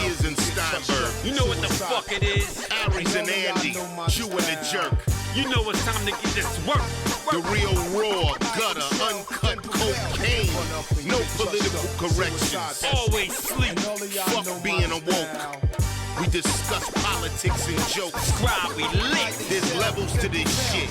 Spears and Steinberg. You know what the fuck it is? Aries and Andy, Jew and the Jerk. You know it's time to get this work. The real raw, gutter, uncut cocaine. No political corrections. Always sleep. Fuck being awoke. We discuss politics and jokes. Scribe, we lit. There's levels to this shit.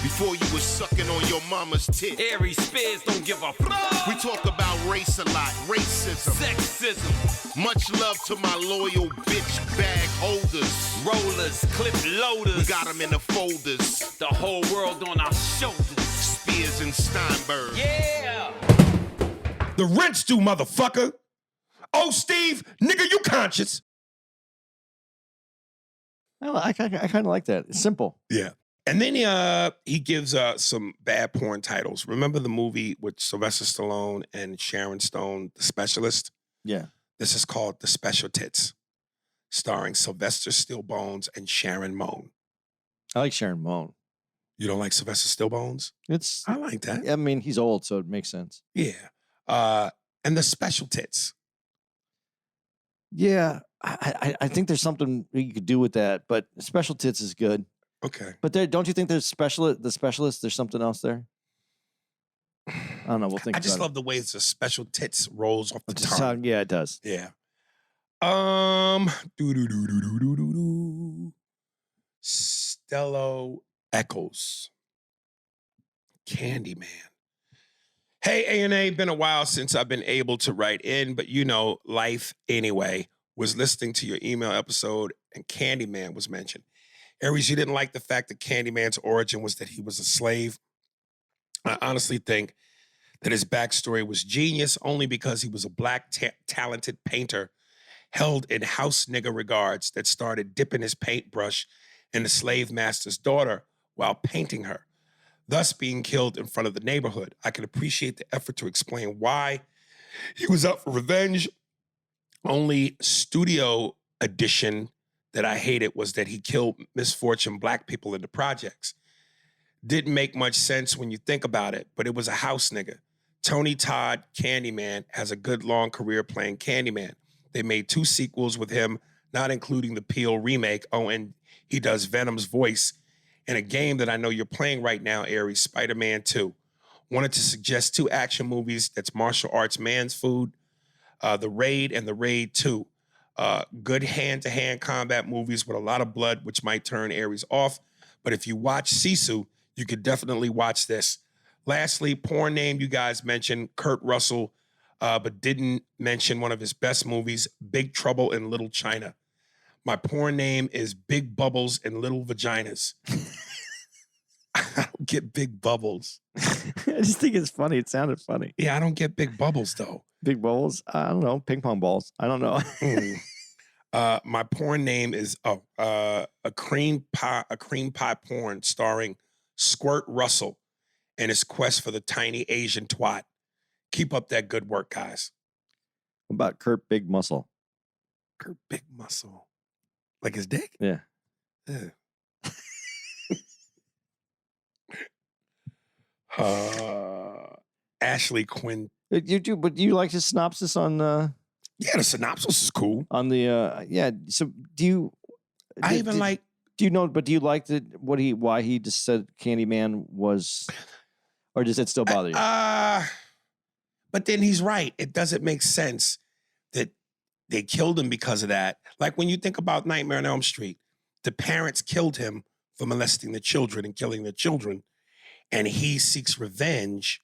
Before you was sucking on your mama's tit. Aries Spears don't give a fuck. We talk about race a lot, racism, Sexism. Much love to my loyal bitch bag holders. Rollers, clip loaders. We got them in the folders. The whole world on our shoulders. Spears and Steinberg. Yeah. The rent's due, motherfucker. Oh, Steve, nigga, you conscious. Well, I kind of like that. It's simple. Yeah. And then he gives some bad porn titles. Remember the movie with Sylvester Stallone and Sharon Stone, The Specialist? Yeah. This is called The Special Tits, starring Sylvester Stallbones and Sharon Moan. I like Sharon Moan. You don't like Sylvester Stallbones? It's. I like that. I mean, he's old, so it makes sense. Yeah. And The Special Tits. Yeah, I think there's something you could do with that, but Special Tits is good. Okay. But there, don't you think there's the specialist? There's something else there. I don't know. We'll think. I just about love the way the Special Tits rolls off the it. tongue. Yeah, it does. Yeah. Stello Eccles. Candyman. Hey, A&A, been a while since I've been able to write in, but you know, life anyway. Was listening to your email episode and Candyman was mentioned. Aries, you didn't like the fact that Candyman's origin was that he was a slave. I honestly think that his backstory was genius only because he was a black talented painter held in house nigger regards that started dipping his paintbrush in the slave master's daughter while painting her, thus being killed in front of the neighborhood. I can appreciate the effort to explain why he was out for revenge. Only studio edition that I hated was that he killed misfortune black people in the projects. Didn't make much sense when you think about it, but it was a house nigga. Tony Todd, Candyman, has a good long career playing Candyman. They made 2 sequels with him, not including the Peel remake. Oh, and he does Venom's voice in a game that I know you're playing right now, Aries, Spiderman 2. Wanted to suggest 2 action movies that's martial arts man's food, The Raid and The Raid 2. Good hand-to-hand combat movies with a lot of blood, which might turn Aries off. But if you watch Sisu, you could definitely watch this. Lastly, porn name you guys mentioned, Kurt Russell, but didn't mention one of his best movies, Big Trouble in Little China. My porn name is Big Bubbles and Little Vaginas. I don't get big bubbles. I just think it's funny. It sounded funny. Yeah, I don't get big bubbles, though. Big bubbles? I don't know. Ping pong balls. I don't know. My porn name is a cream pie porn starring Squirt Russell and his quest for the tiny Asian twat. Keep up that good work, guys. What about Kurt Big Muscle? Kurt Big Muscle. Like his dick? Yeah. Ashley Quinn. You do, but you like his synopsis on Yeah, the synopsis is cool. on the yeah. So do you? I did- even did- like. Do you know? But do you like the why he just said Candyman was, or does it still bother you? But then he's right. It doesn't make sense that they killed him because of that. Like when you think about Nightmare on Elm Street, the parents killed him for molesting the children and killing the children, and he seeks revenge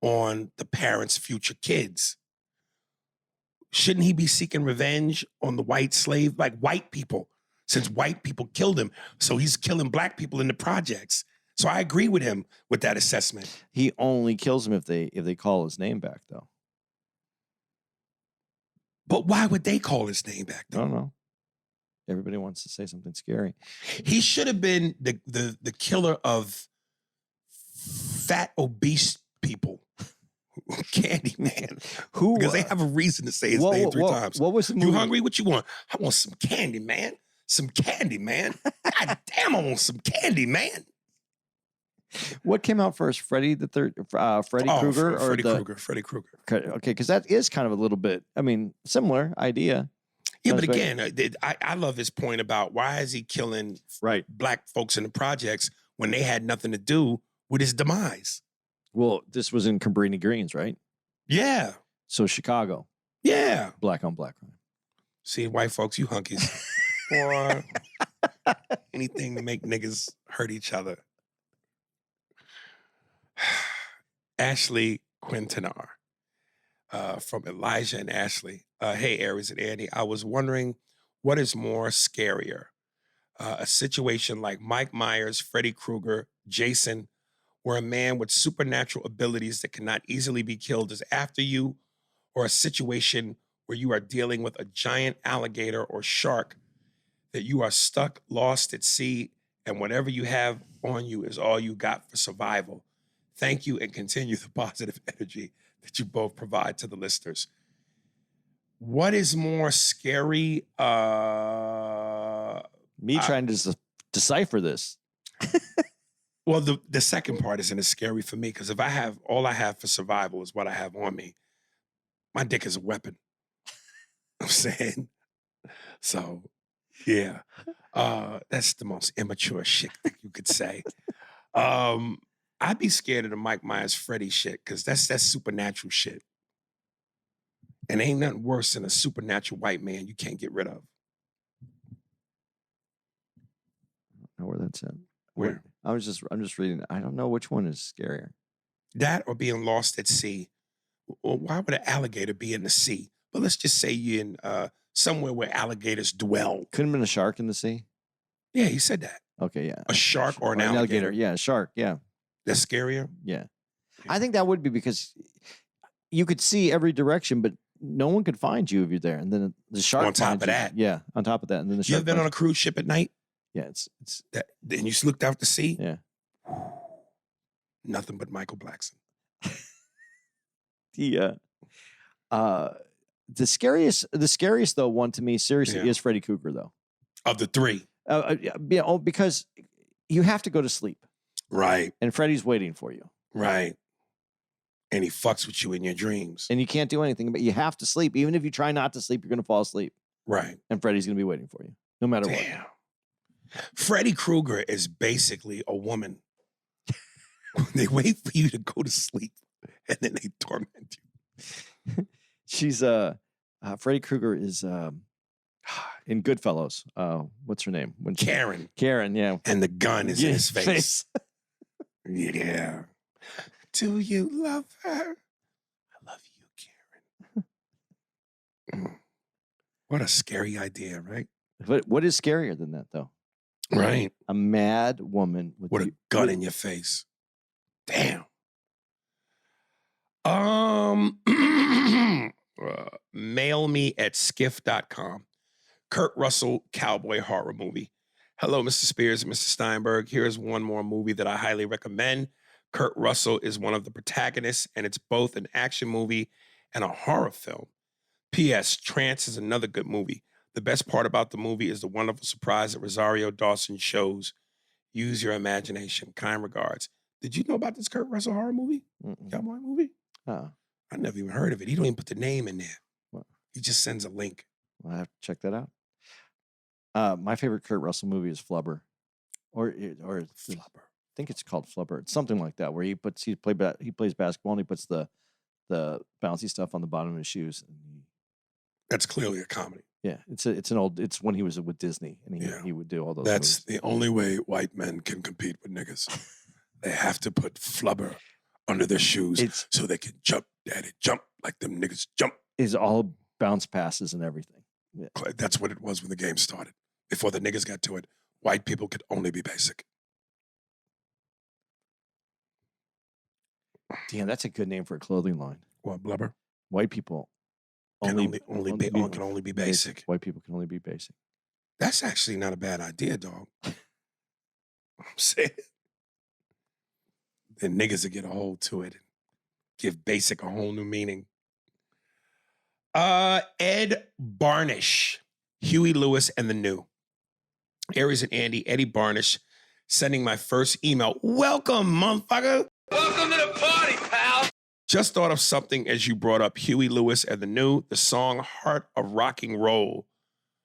on the parents' future kids. Shouldn't he be seeking revenge on the white slave, like white people, since white people killed him? So he's killing black people in the projects. So I agree with him with that assessment. He only kills him if they call his name back, though. But why would they call his name back, I though? don't know. Everybody wants to say something scary. He should have been the killer of fat, obese people. Candyman. Who? Because they have a reason to say his name 3 times. What was the movie? You hungry? What you want? I want some candy, man. Some candy, man. God damn, I want some candy, man. What came out first, Freddy the Third, Freddy Krueger, or Freddy Krueger? Freddy Krueger. Okay, because that is kind of a little bit. I mean, similar idea. Yeah, but Sounds again, I love his point about why is he killing Right. black folks in the projects when they had nothing to do with his demise? Well, this was in Cabrini Greens, right? Yeah, So Chicago, yeah. black on black crime. See, white folks, you hunkies. Or anything to make niggas hurt each other. Ashley Quintanar from Elijah and Ashley. Hey, Aries and Andy. I was wondering what is more scarier? A situation like Mike Myers, Freddy Krueger, Jason, where a man with supernatural abilities that cannot easily be killed is after you, or a situation where you are dealing with a giant alligator or shark that you are stuck, lost at sea, and whatever you have on you is all you got for survival. Thank you and continue the positive energy that you both provide to the listeners. What is more scary? Me trying to decipher this. Well, the second part isn't as scary for me because if I have all I have for survival is what I have on me, my dick is a weapon. I'm saying. So, yeah. That's the most immature shit that you could say. I'd be scared of the Mike Myers Freddy shit because that's supernatural shit. And ain't nothing worse than a supernatural white man you can't get rid of. I don't know where that's at. Where? I'm just reading. I don't know which one is scarier. That or being lost at sea. Well, why would an alligator be in the sea? But let's just say you're in somewhere where alligators dwell. Couldn't have been a shark in the sea. Yeah, he said that. Okay, yeah. A shark or an alligator. Yeah, a shark. Yeah, That's scarier? yeah. I think that would be because you could see every direction, but no one could find you if you're there. And then the shark. On top finds of you. that. Yeah, on top of that, and then the You shark. ever been on a cruise ship at night? Yeah, it's And you looked out to sea? yeah. Nothing but Michael Blackson. The scariest though one to me seriously Yeah. is Freddy Krueger though. Of the three. Because you have to go to sleep Right, and Freddy's waiting for you right. And he fucks with you in your dreams. and you can't do anything, but you have to sleep. Even if you try not to sleep, you're going to fall asleep Right. and Freddy's going to be waiting for you no matter what. Damn. Freddy Krueger is basically a woman. They wait for you to go to sleep and then they torment you. She's Freddy Krueger is in Goodfellas. What's her name? Karen. Karen, yeah. And the gun is in his face. Face. Yeah. Do you love her? I love you, Karen. What a scary idea, right? But what is scarier than that though? Right. A mad woman With a gun in your face. Damn. Mail me at skiff.com. Kurt Russell cowboy horror movie. Hello, Mr. Spears and Mr. Steinberg. Here's one more movie that I highly recommend. Kurt Russell is one of the protagonists, and it's both an action movie and a horror film. P.S. Trance is another good movie. The best part about the movie is the wonderful surprise that Rosario Dawson shows. Use your imagination. Kind regards. Did you know about this Kurt Russell horror movie? Mm-mm. Cowboy movie? Oh, I never even heard of it. He don't even put the name in there. What? He just sends a link. well, I have to check that out. My favorite Kurt Russell movie is Flubber, or Flubber. I think it's called Flubber. It's something like that, where he plays basketball and he puts the bouncy stuff on the bottom of his shoes. And That's clearly a comedy. it's when he was with Disney and Yeah. he would do all those. That's movies. the only way white men can compete with niggas. They have to put flubber under their shoes It's- so they can jump, daddy, jump like them niggas jump. Is all bounce passes and everything. That's what it was when the game started. Before the niggas got to it, white people could only be basic. Damn, that's a good name for a clothing line. What, blubber? White people Can only only be basic. White people can only be basic. That's actually not a bad idea, dog. I'm saying. Then niggas will get a hold to it and give basic a whole new meaning. Ed Barnish, Huey Lewis and the New. Aries and Andy, Eddie Barnish, sending my first email. Welcome, motherfucker. Welcome to the party, pal. Just thought of something as you brought up Huey Lewis and the New, the song Heart of Rocking Roll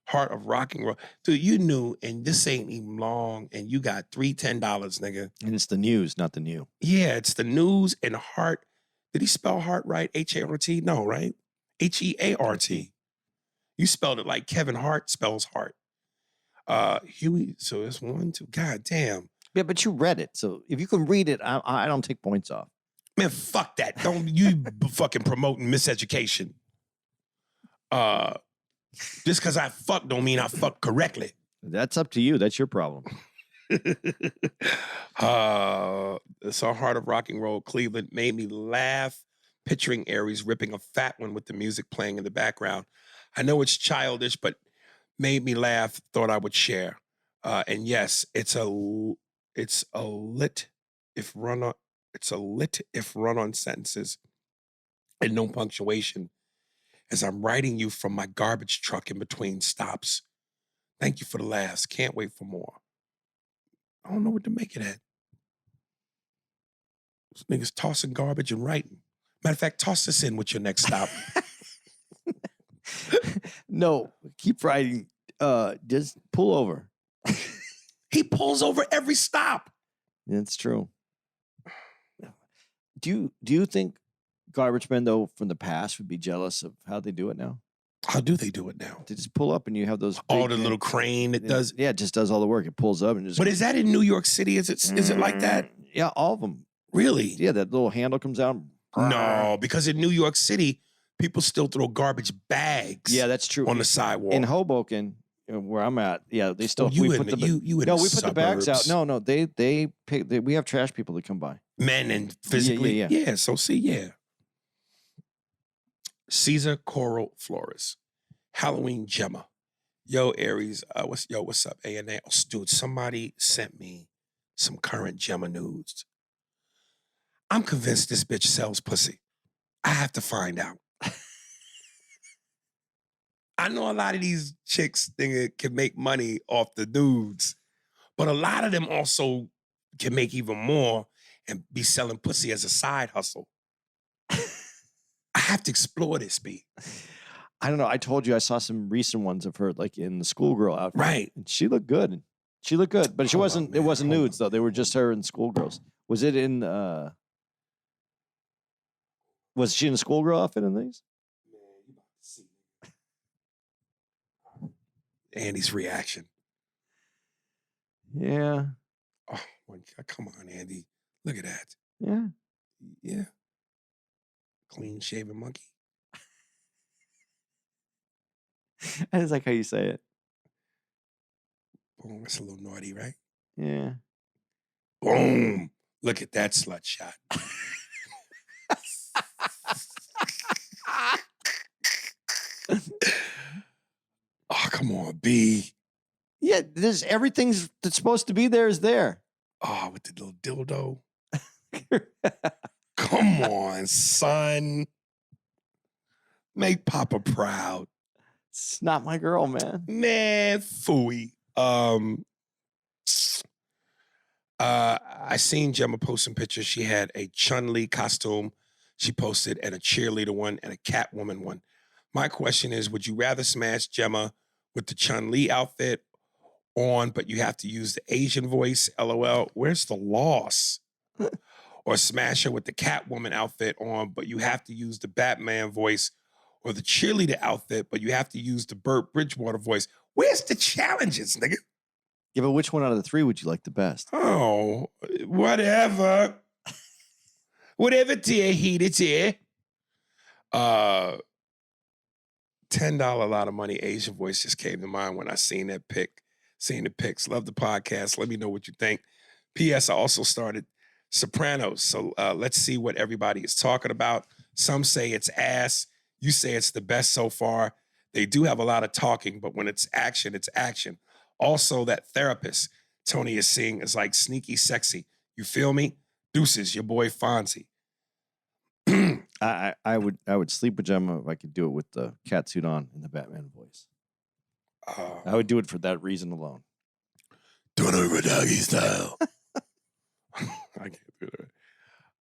Heart of rock and roll. Dude, you knew, and this ain't even long, and you got $3 $10, nigga. And it's the news, not the new. Yeah, it's the news and heart. Did he spell heart right? H-A-R-T? No, right? H-E-A-R-T. You spelled it like Kevin Hart spells heart. Huey, so it's 1, 2. God damn. Yeah, but you read it. So if you can read it, I don't take points off. Man, fuck that. Don't you fucking promoting miseducation. Just because I fuck don't mean I fuck correctly. That's up to you. That's your problem. So Heart of Rock and Roll, Cleveland made me laugh, picturing Aries ripping a fat one with the music playing in the background. I know it's childish, but made me laugh, thought I would share. And yes, it's a lit if run on sentences and no punctuation as I'm writing you from my garbage truck in between stops. Thank you for the laughs. Can't wait for more. I don't know what to make of that. This nigga's tossing garbage and writing. Matter of fact, toss this in with your next stop. No, keep writing. Just pull over. He pulls over every stop. It's true. Do you think garbage men, though, from the past would be jealous of how they do it now? How do they do it now? They just pull up and you have those Oh, big the little crane that does. Yeah, it just does all the work. It pulls up and just. But is that in New York City? Is it like that? Yeah, all of them. Really? Yeah, that little handle comes out. No, because in New York City, people still throw garbage bags. Yeah, that's true. On the sidewalk. In Hoboken, where I'm at, yeah, they still. We put the bags out. No, they pick. We have trash people that come by. Men and physically. Yeah. So see, yeah. Caesar Coral Flores. Halloween Gemma. Yo, Aries. What's up? A&A. Oh, dude, somebody sent me some current Gemma nudes. I'm convinced this bitch sells pussy. I have to find out. I know a lot of these chicks can make money off the nudes, but a lot of them also can make even more and be selling pussy as a side hustle. I have to explore this, B. I don't know. I told you I saw some recent ones of her, like in the schoolgirl outfit. Right. And she looked good. But she wasn't. It wasn't nudes though. They were just her in schoolgirls. Was it in? Was she in a schoolgirl outfit in these? Man, you about to see. Andy's reaction. Yeah. Oh my God! Come on, Andy. Look at that. Yeah. Yeah. Clean shaven monkey. I just like how you say it. Boom, that's a little naughty, right? Yeah. Boom. Look at that slut shot. Oh, come on, B. Yeah, there's everything's that's supposed to be there is there. Oh, with the little dildo. Come on, son. Make Papa proud. It's not my girl, man. Man, phooey. I seen Gemma post some pictures. She had a Chun-Li costume she posted and a cheerleader one and a Catwoman one. My question is, would you rather smash Gemma with the Chun-Li outfit on, but you have to use the Asian voice, LOL? Where's the loss? Or smash her with the Catwoman outfit on, but you have to use the Batman voice, or the cheerleader outfit, but you have to use the Burt Bridgewater voice. Where's the challenges, nigga? Yeah, but which one out of the three would you like the best? Oh, whatever. Whatever, dear, heated, dear. $10 a lot of money Asian voice just came to mind when I seen that pic. Seen the pics. Love the podcast. Let me know what you think. P.S. I also started Sopranos. So let's see what everybody is talking about. Some say it's ass. You say it's the best so far. They do have a lot of talking, but when it's action, it's action. Also, that therapist Tony is seeing is like sneaky sexy. You feel me? Deuces, your boy Fonzie. I would sleep with Gemma if I could do it with the cat suit on and the Batman voice. I would do it for that reason alone. Turn over doggy style. I can't do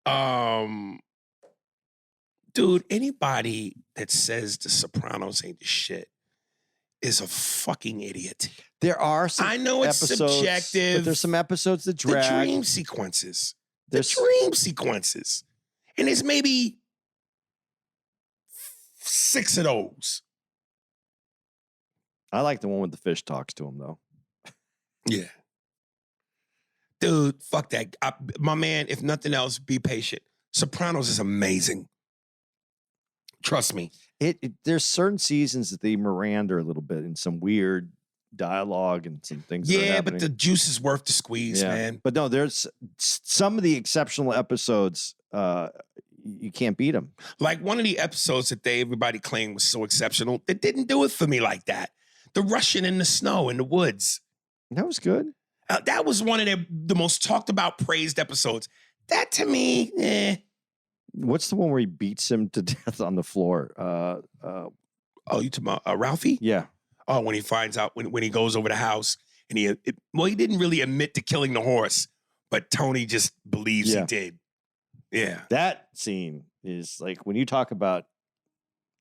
that. Dude, anybody that says the Sopranos ain't the shit is a fucking idiot. There are some I know it's episodes, subjective, but there's some episodes that drag. The dream sequences. There's the dream sequences. And there's maybe 6 of those. I like the one with the fish talks to him, though. Yeah. Dude, fuck that. My man, if nothing else, be patient. Sopranos is amazing. Trust me. There's certain seasons that they Miranda a little bit in some weird dialogue and some things. Yeah, but the juice is worth the squeeze, man. But no, there's some of the exceptional episodes. You can't beat them. Like one of the episodes that everybody claimed was so exceptional, that didn't do it for me like that. The Russian in the snow in the woods. That was good. That was one of the most talked about, praised episodes. That to me, What's the one where he beats him to death on the floor? Oh, you talking about Ralphie? Yeah. Oh, when he finds out, when he goes over the house, and he didn't really admit to killing the horse, but Tony just believes he did. Yeah. That scene is like, when you talk about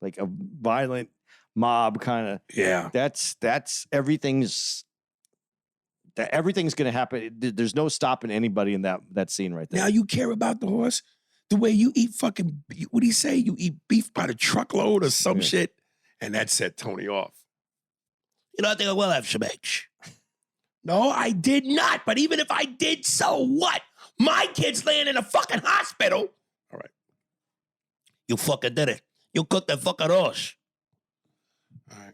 like a violent mob kind of, that's everything's going to happen. There's no stopping anybody in that scene right there. Now you care about the horse? The way you eat fucking, what do you say? You eat beef by the truckload or some shit? And that set Tony off. You know, I think I will have some eggs. No, I did not. But even if I did, so what? My kid's laying in a fucking hospital. All right. You fucking did it. You cooked the fucking horse. All right.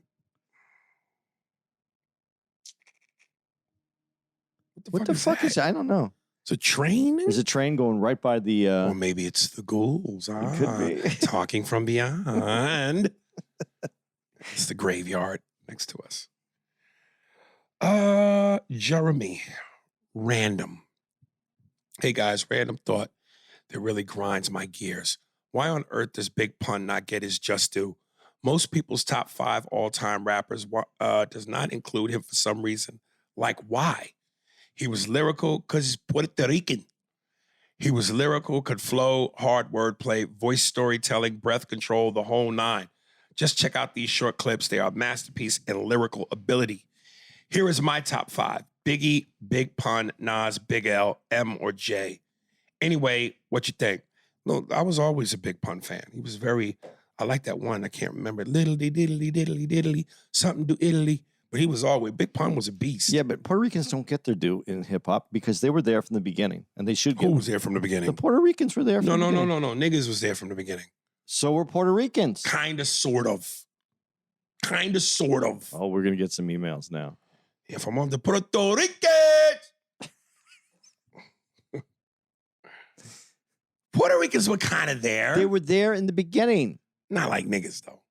What the fuck is that? I don't know. It's a train? There's a train going right by the... Or maybe it's the ghouls. It could be. Talking from beyond. It's the graveyard next to us. Jeremy. Random. Hey guys, random thought that really grinds my gears. Why on earth does Big Pun not get his just due? Most people's top 5 all-time rappers does not include him for some reason. Like, why? He was lyrical because he's Puerto Rican. He was lyrical, could flow, hard wordplay, voice storytelling, breath control, the whole 9. Just check out these short clips. They are a masterpiece in lyrical ability. Here is my top 5. Biggie, Big Pun, Nas, Big L, M, or J. Anyway, what you think? No, I was always a Big Pun fan. He was I like that one. I can't remember. Diddly, diddly, diddly, diddly, something do Italy. But he was always, Big Pun was a beast. Yeah, but Puerto Ricans don't get their due in hip hop because they were there from the beginning, and they should get. Who was there from the beginning? The Puerto Ricans were there from the beginning. No. Niggas was there from the beginning. So were Puerto Ricans. Kind of, sort of. Oh, we're going to get some emails now. Yeah, from on the Puerto Ricans. Puerto Ricans were kind of there. They were there in the beginning. Not like niggas, though.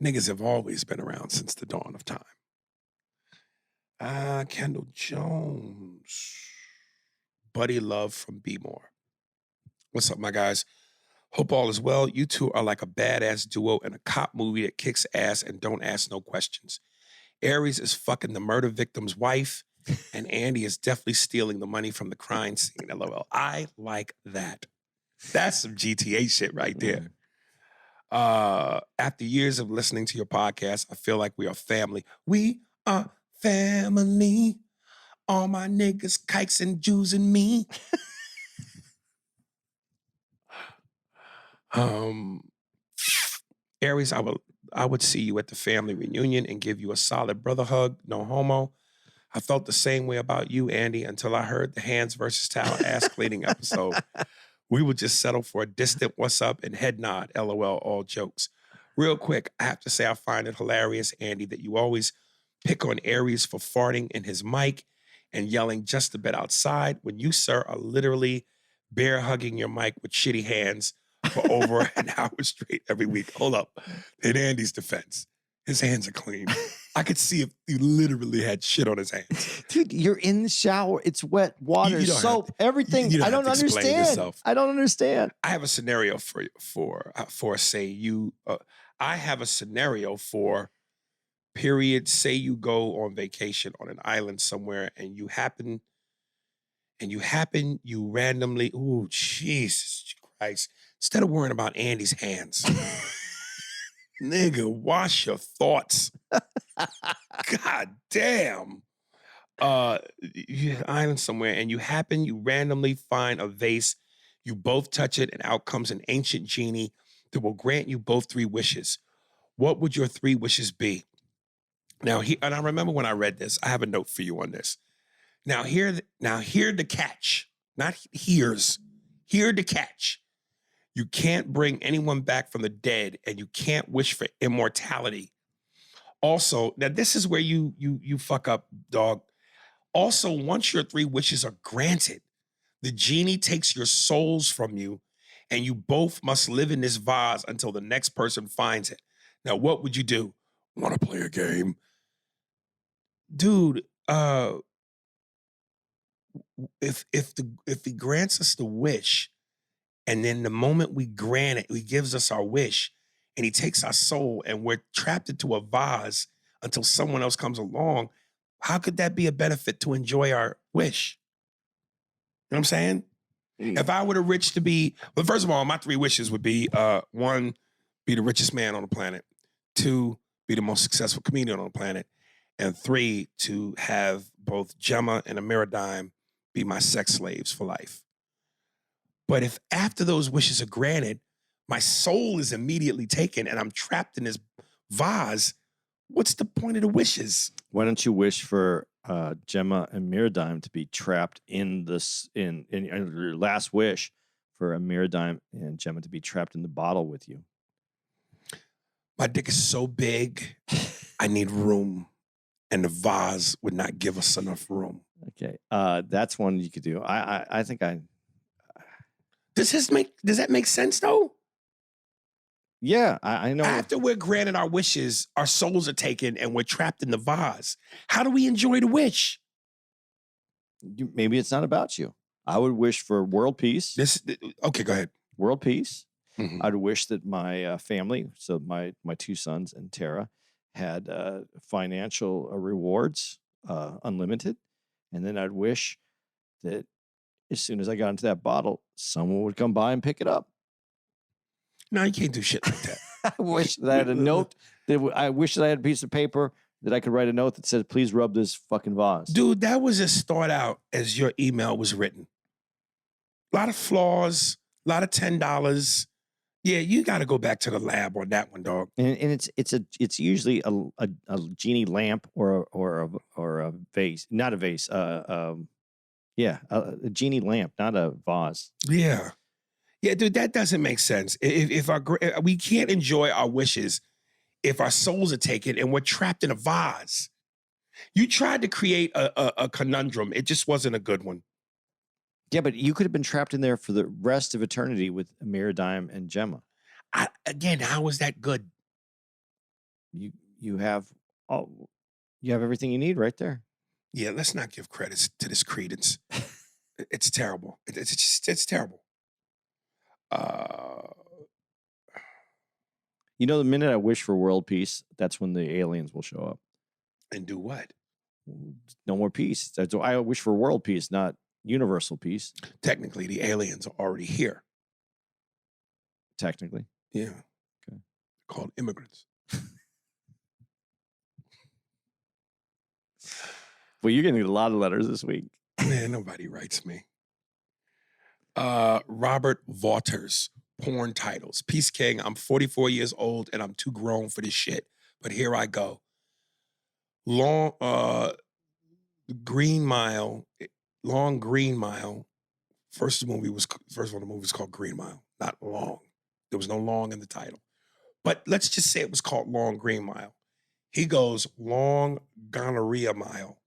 Niggas have always been around since the dawn of time. Kendall Jones. Buddy Love from B-More. What's up, my guys? Hope all is well. You two are like a badass duo in a cop movie that kicks ass and don't ask no questions. Aries is fucking the murder victim's wife, and Andy is definitely stealing the money from the crime scene. LOL. I like that. That's some GTA shit right there. After years of listening to your podcast, I feel like we are family. We are family. All my niggas, kikes, and Jews and me. Aries, I would see you at the family reunion and give you a solid brother hug. No homo. I felt the same way about you, Andy, until I heard the hands versus towel ass cleaning episode. We would just settle for a distant what's up and head nod, LOL, all jokes. Real quick, I have to say I find it hilarious, Andy, that you always pick on Aries for farting in his mic and yelling just a bit outside when you, sir, are literally bear hugging your mic with shitty hands for over an hour straight every week. Hold up. In Andy's defense, his hands are clean. I could see if he literally had shit on his hands. Dude, you're in the shower. It's wet water, soap, everything. I don't understand. I don't understand. I have a scenario for say you. I have a scenario for period. Say you go on vacation on an island somewhere, and you randomly. Oh, Jesus Christ! Instead of worrying about Andy's hands. Nigga, wash your thoughts. God damn. You're an island somewhere and you randomly find a vase. You both touch it and out comes an ancient genie that will grant you both 3 wishes. What would your 3 wishes be? Now, and I remember when I read this, I have a note for you on this. Now, hear the catch. Not here's. Hear the catch. You can't bring anyone back from the dead, and you can't wish for immortality. Also, now this is where you fuck up, dog. Also, once your 3 wishes are granted, the genie takes your souls from you, and you both must live in this vase until the next person finds it. Now, what would you do? Want to play a game? Dude, if he grants us the wish, and then the moment we grant it, he gives us our wish, and he takes our soul, and we're trapped into a vase until someone else comes along, how could that be a benefit to enjoy our wish? You know what I'm saying? If I were the rich to be, well, first of all, my 3 wishes would be 1, be the richest man on the planet. 2, be the most successful comedian on the planet. And 3, to have both Gemma and Amiradime be my sex slaves for life. But if after those wishes are granted, my soul is immediately taken and I'm trapped in this vase, what's the point of the wishes? Why don't you wish for Gemma and Miradime to be trapped in this in your last wish for Miradime and Gemma to be trapped in the bottle with you? My dick is so big, I need room, and the vase would not give us enough room. Okay, that's one you could do. I think I. Does that make sense though? Yeah, I know. After we're granted our wishes, our souls are taken and we're trapped in the vase. How do we enjoy the wish? Maybe it's not about you. I would wish for world peace. Okay, go ahead. World peace. Mm-hmm. I'd wish that my family, so my 2 sons and Tara, had financial rewards, unlimited. And then I'd wish that as soon as I got into that bottle, someone would come by and pick it up. No, you can't do shit like that. I wish that I had a note. I wish that I had a piece of paper that I could write a note that said, please rub this fucking vase. Dude, that was just start out as your email was written. A lot of flaws, a lot of $10. Yeah, you got to go back to the lab on that one, dog. And it's usually a genie lamp or a vase, not a vase. A genie lamp, not a vase. Yeah. Yeah, dude, that doesn't make sense. If we can't enjoy our wishes if our souls are taken and we're trapped in a vase. You tried to create a conundrum. It just wasn't a good one. Yeah, but you could have been trapped in there for the rest of eternity with Miradime and Gemma. Again, how was that good? You have everything you need right there. Yeah, let's not give credits to this credence. It's terrible. It's terrible. The minute I wish for world peace, that's when the aliens will show up. And do what? No more peace. So I wish for world peace, not universal peace. Technically, the aliens are already here. Technically. Yeah. Okay. Called immigrants. Well, you're getting a lot of letters this week. Man, nobody writes me. Robert Waters, porn titles. Peace King, I'm 44 years old and I'm too grown for this shit. But here I go. Long Green Mile. First one of the movies called Green Mile, not Long. There was no long in the title. But let's just say it was called Long Green Mile. He goes Long Gonorrhea Mile.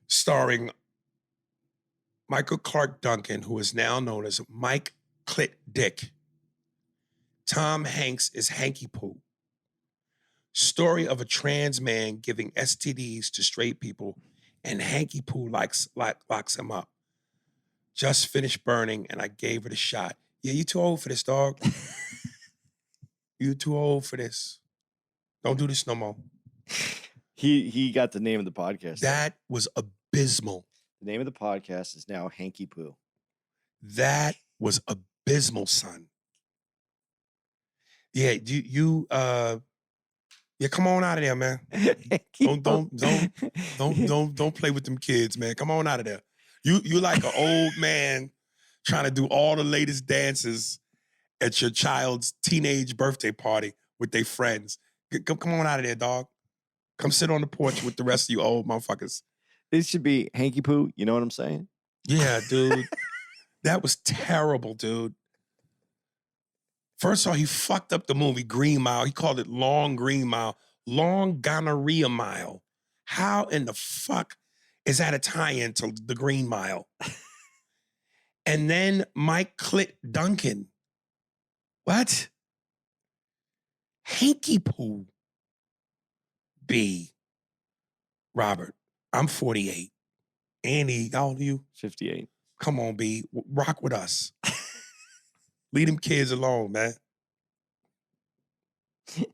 Starring Michael Clark Duncan, who is now known as Mike Clit Dick. Tom Hanks is Hanky Poo. Story of a trans man giving STDs to straight people, and Hanky Poo locks him up. Just finished burning, and I gave it a shot. Yeah, you too old for this, dog. You too old for this. Don't do this no more. He got the name of the podcast. That was abysmal. The name of the podcast is now Hanky Poo. That was abysmal, son. Yeah, yeah, come on out of there, man. Don't play with them kids, man. Come on out of there. You like an old man trying to do all the latest dances at your child's teenage birthday party with their friends. Come on out of there, dog. Come sit on the porch with the rest of you old motherfuckers. It should be Hanky Poo. You know what I'm saying? Yeah, dude. That was terrible, dude. First of all, he fucked up the movie Green Mile. He called it Long Green Mile. Long Gonorrhea Mile. How in the fuck is that a tie-in to the Green Mile? And then Mike Clit Duncan. What? Hanky Poo. B. Robert, I'm 48. Andy, how old are you? 58. Come on, B. Rock with us. Leave them kids alone, man. You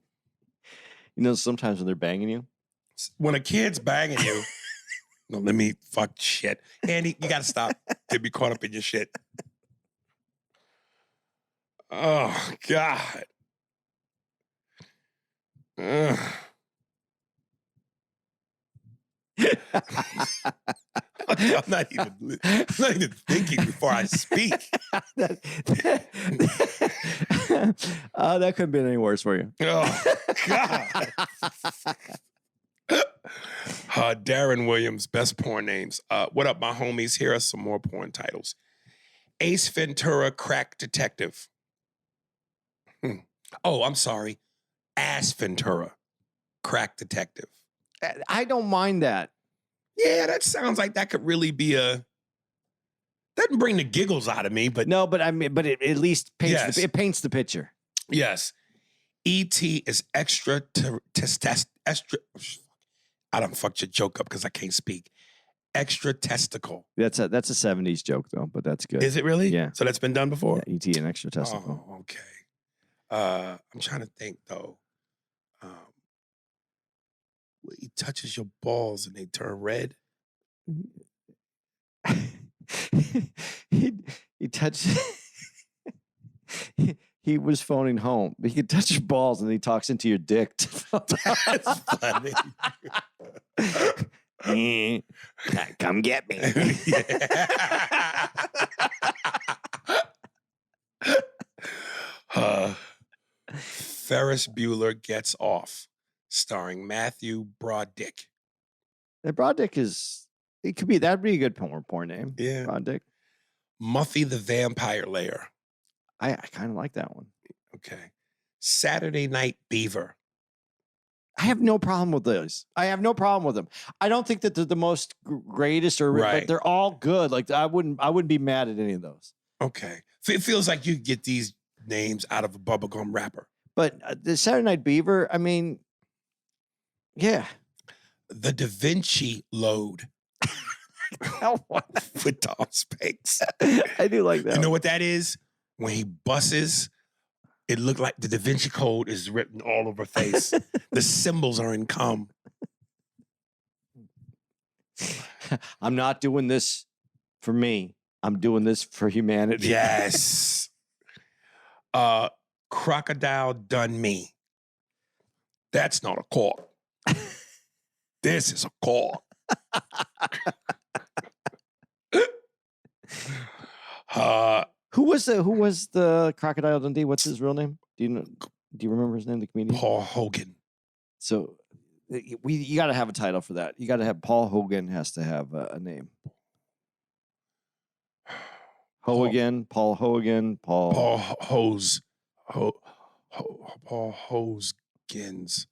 know, sometimes when they're banging you. When a kid's banging you, no, let me fuck shit. Andy, you gotta stop. Get me caught up in your shit. Oh, God. Ugh. I'm not even thinking before I speak. That couldn't be any worse for you. Oh, God. Darren Williams, best porn names. What up, my homies? Here are some more porn titles. Ace Ventura, Crack Detective. Oh, I'm sorry. Ass Ventura, Crack Detective. I don't mind that. Yeah, that sounds like that could really be a... Doesn't bring the giggles out of me, but... No, but I mean, but it at least paints, Yes. it paints the picture. Yes. E.T. is extra... I done fucked your joke up because I can't speak. Extra testicle. That's a 70s joke, though, but that's good. Is it really? Yeah. So that's been done before? Yeah, E.T. and extra testicle. Oh, okay. I'm trying to think, though. He touches your balls and they turn red. he touched... He was phoning home. He could touch your balls and he talks into your dick. That's funny. Come get me. Ferris Bueller Gets Off, starring Matthew Broderick. That Broderick is... That'd be a good porn name. Yeah. Broderick. Muffy the Vampire Layer. I kind of like that one. Okay. Saturday Night Beaver. I have no problem with those. I have no problem with them. I don't think that they're the most greatest or Right. but they're all good. Like I wouldn't be mad at any of those. Okay. It feels like you get these names out of a bubblegum wrapper. But the Saturday Night Beaver, I mean, yeah. The Da Vinci Load. With Tom Spanks. I do like that. You know what that is? When he busses, it looked like the Da Vinci Code is written all over her face. The symbols are in cum. I'm not doing this for me. I'm doing this for humanity. Yes. Crocodile Done Me. That's not a court. This is a court. Who was the Crocodile Dundee? What's his real name? Do you remember his name, the comedian? Paul Hogan. So you got to have a title for that. You got to have Paul Hogan has to have a name. Hogan, Paul Hogan, Paul Hose. Paul Hosgens.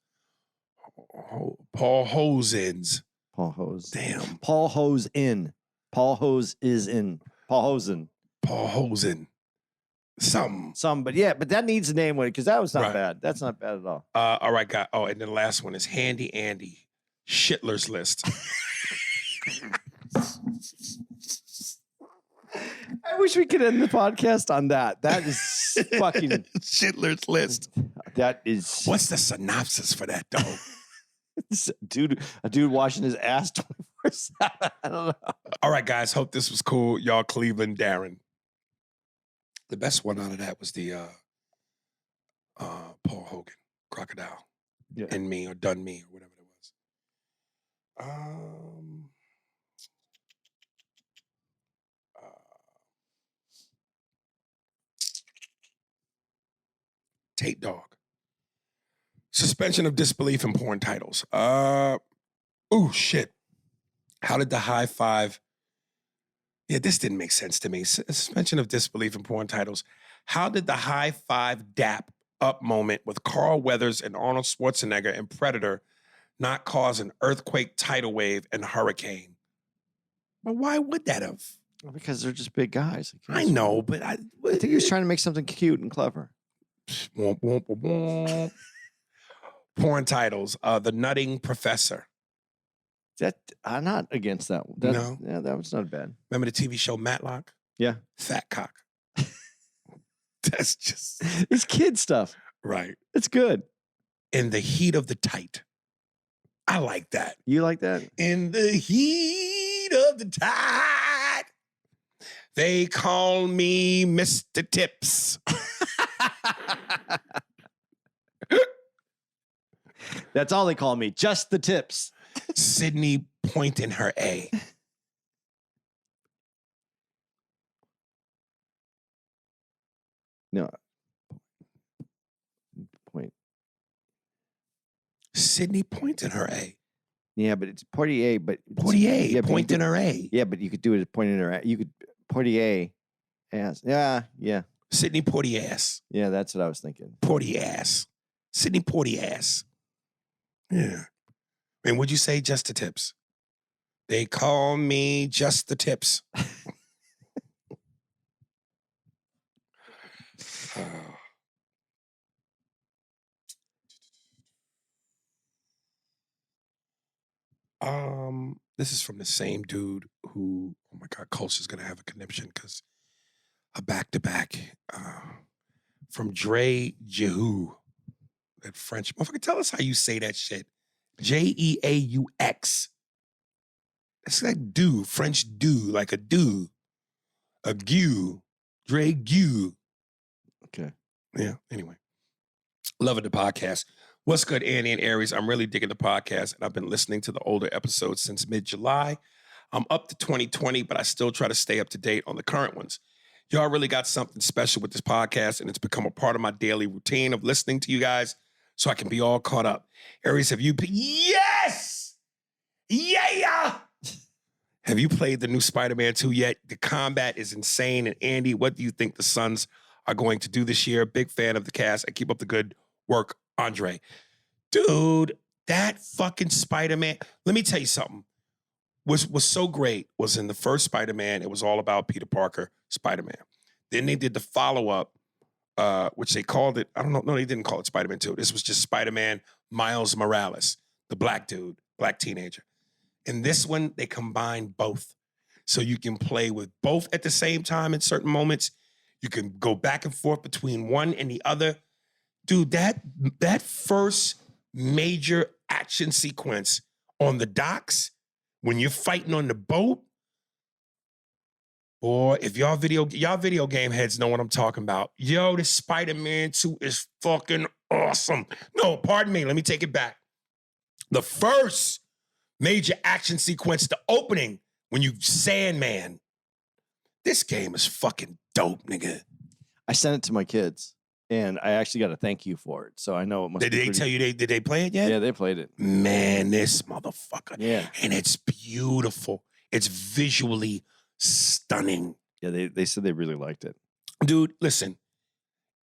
Paul Hosens. Paul Hose. Damn. Paul Hose in. Paul Hose is in. Paul Hosen. Paul Hosen. Some. But yeah, but that needs a name with it because that was not Right. bad. That's not bad at all. All right, guy. Oh, and then the last one is Handy Andy. Schindler's List. I wish we could end the podcast on that. That is fucking Schindler's List. That is What's the synopsis for that, though? a dude washing his ass 24/7. I don't know. All right, guys. Hope this was cool. Y'all, Cleveland, Darren. The best one out of that was the crocodile Yeah. in me or done me or whatever it was. Tate Dog. Suspension of disbelief in porn titles. Shit. How did the high five? Yeah, this didn't make sense to me. Suspension of disbelief in porn titles. How did the high five dap up moment with Carl Weathers and Arnold Schwarzenegger in Predator not cause an earthquake, tidal wave, and hurricane? But why would that have? Well, because they're just big guys. I know, but I think he was trying to make something cute and clever. Womp, womp, womp, womp. Porn titles. The Nutting Professor. I'm not against that. No? Yeah, that was not bad. Remember the TV show Matlock? Yeah. Fat cock. That's just... It's kid stuff. Right. It's good. In the heat of the tight. I like that. You like that? In the heat of the tight. They call me Mr. Tips. That's all they call me. Just the tips. Sydney pointing her A. No. Point. Sydney pointing her A. Yeah, but it's Portier. But Portier yeah, pointing her A. Yeah, but you could do it as pointing her. You could Portier. Ass. Yeah. Sydney Portier ass. Yeah, that's what I was thinking. Portier ass. Sydney Portier ass. Yeah. And would you say just the tips? They call me just the tips. This is from the same dude who, oh my God, Culture's gonna have a conniption because a back-to-back from Dre Jehu, that French motherfucker. Tell us how you say that shit. Jeaux. It's like do, French do, like a do, a gue, Dre Gue. Okay. Yeah, anyway. Loving the podcast. What's good, Andy and Aries? I'm really digging the podcast, and I've been listening to the older episodes since mid-July. I'm up to 2020, but I still try to stay up to date on the current ones. Y'all really got something special with this podcast, and it's become a part of my daily routine of listening to you guys so I can be all caught up. Aries, have you... Yes! Yeah! Have you played the new Spider-Man 2 yet? The combat is insane. And Andy, what do you think the Suns are going to do this year? Big fan of the cast, and keep up the good work, Andre. Dude, that fucking Spider-Man... Let me tell you something. Was so great was in the first Spider-Man, it was all about Peter Parker, Spider-Man. Then they did the follow-up, which they called it, I don't know, no, they didn't call it Spider-Man 2. This was just Spider-Man Miles Morales, the black dude, black teenager. In this one, they combined both. So you can play with both at the same time in certain moments. You can go back and forth between one and the other. Dude, that first major action sequence on the docks, when you're fighting on the boat, boy, if y'all video game heads know what I'm talking about. Yo, this Spider-Man 2 is fucking awesome. No, pardon me, let me take it back. The first major action sequence, the opening, when you Sandman. This game is fucking dope, nigga. I sent it to my kids, and I actually got a thank you for it. So I know it must. Did they tell you did they play it yet? Yeah, they played it. Man, this motherfucker. Yeah, and it's beautiful. It's visually stunning. Yeah, they said they really liked it. Dude, listen.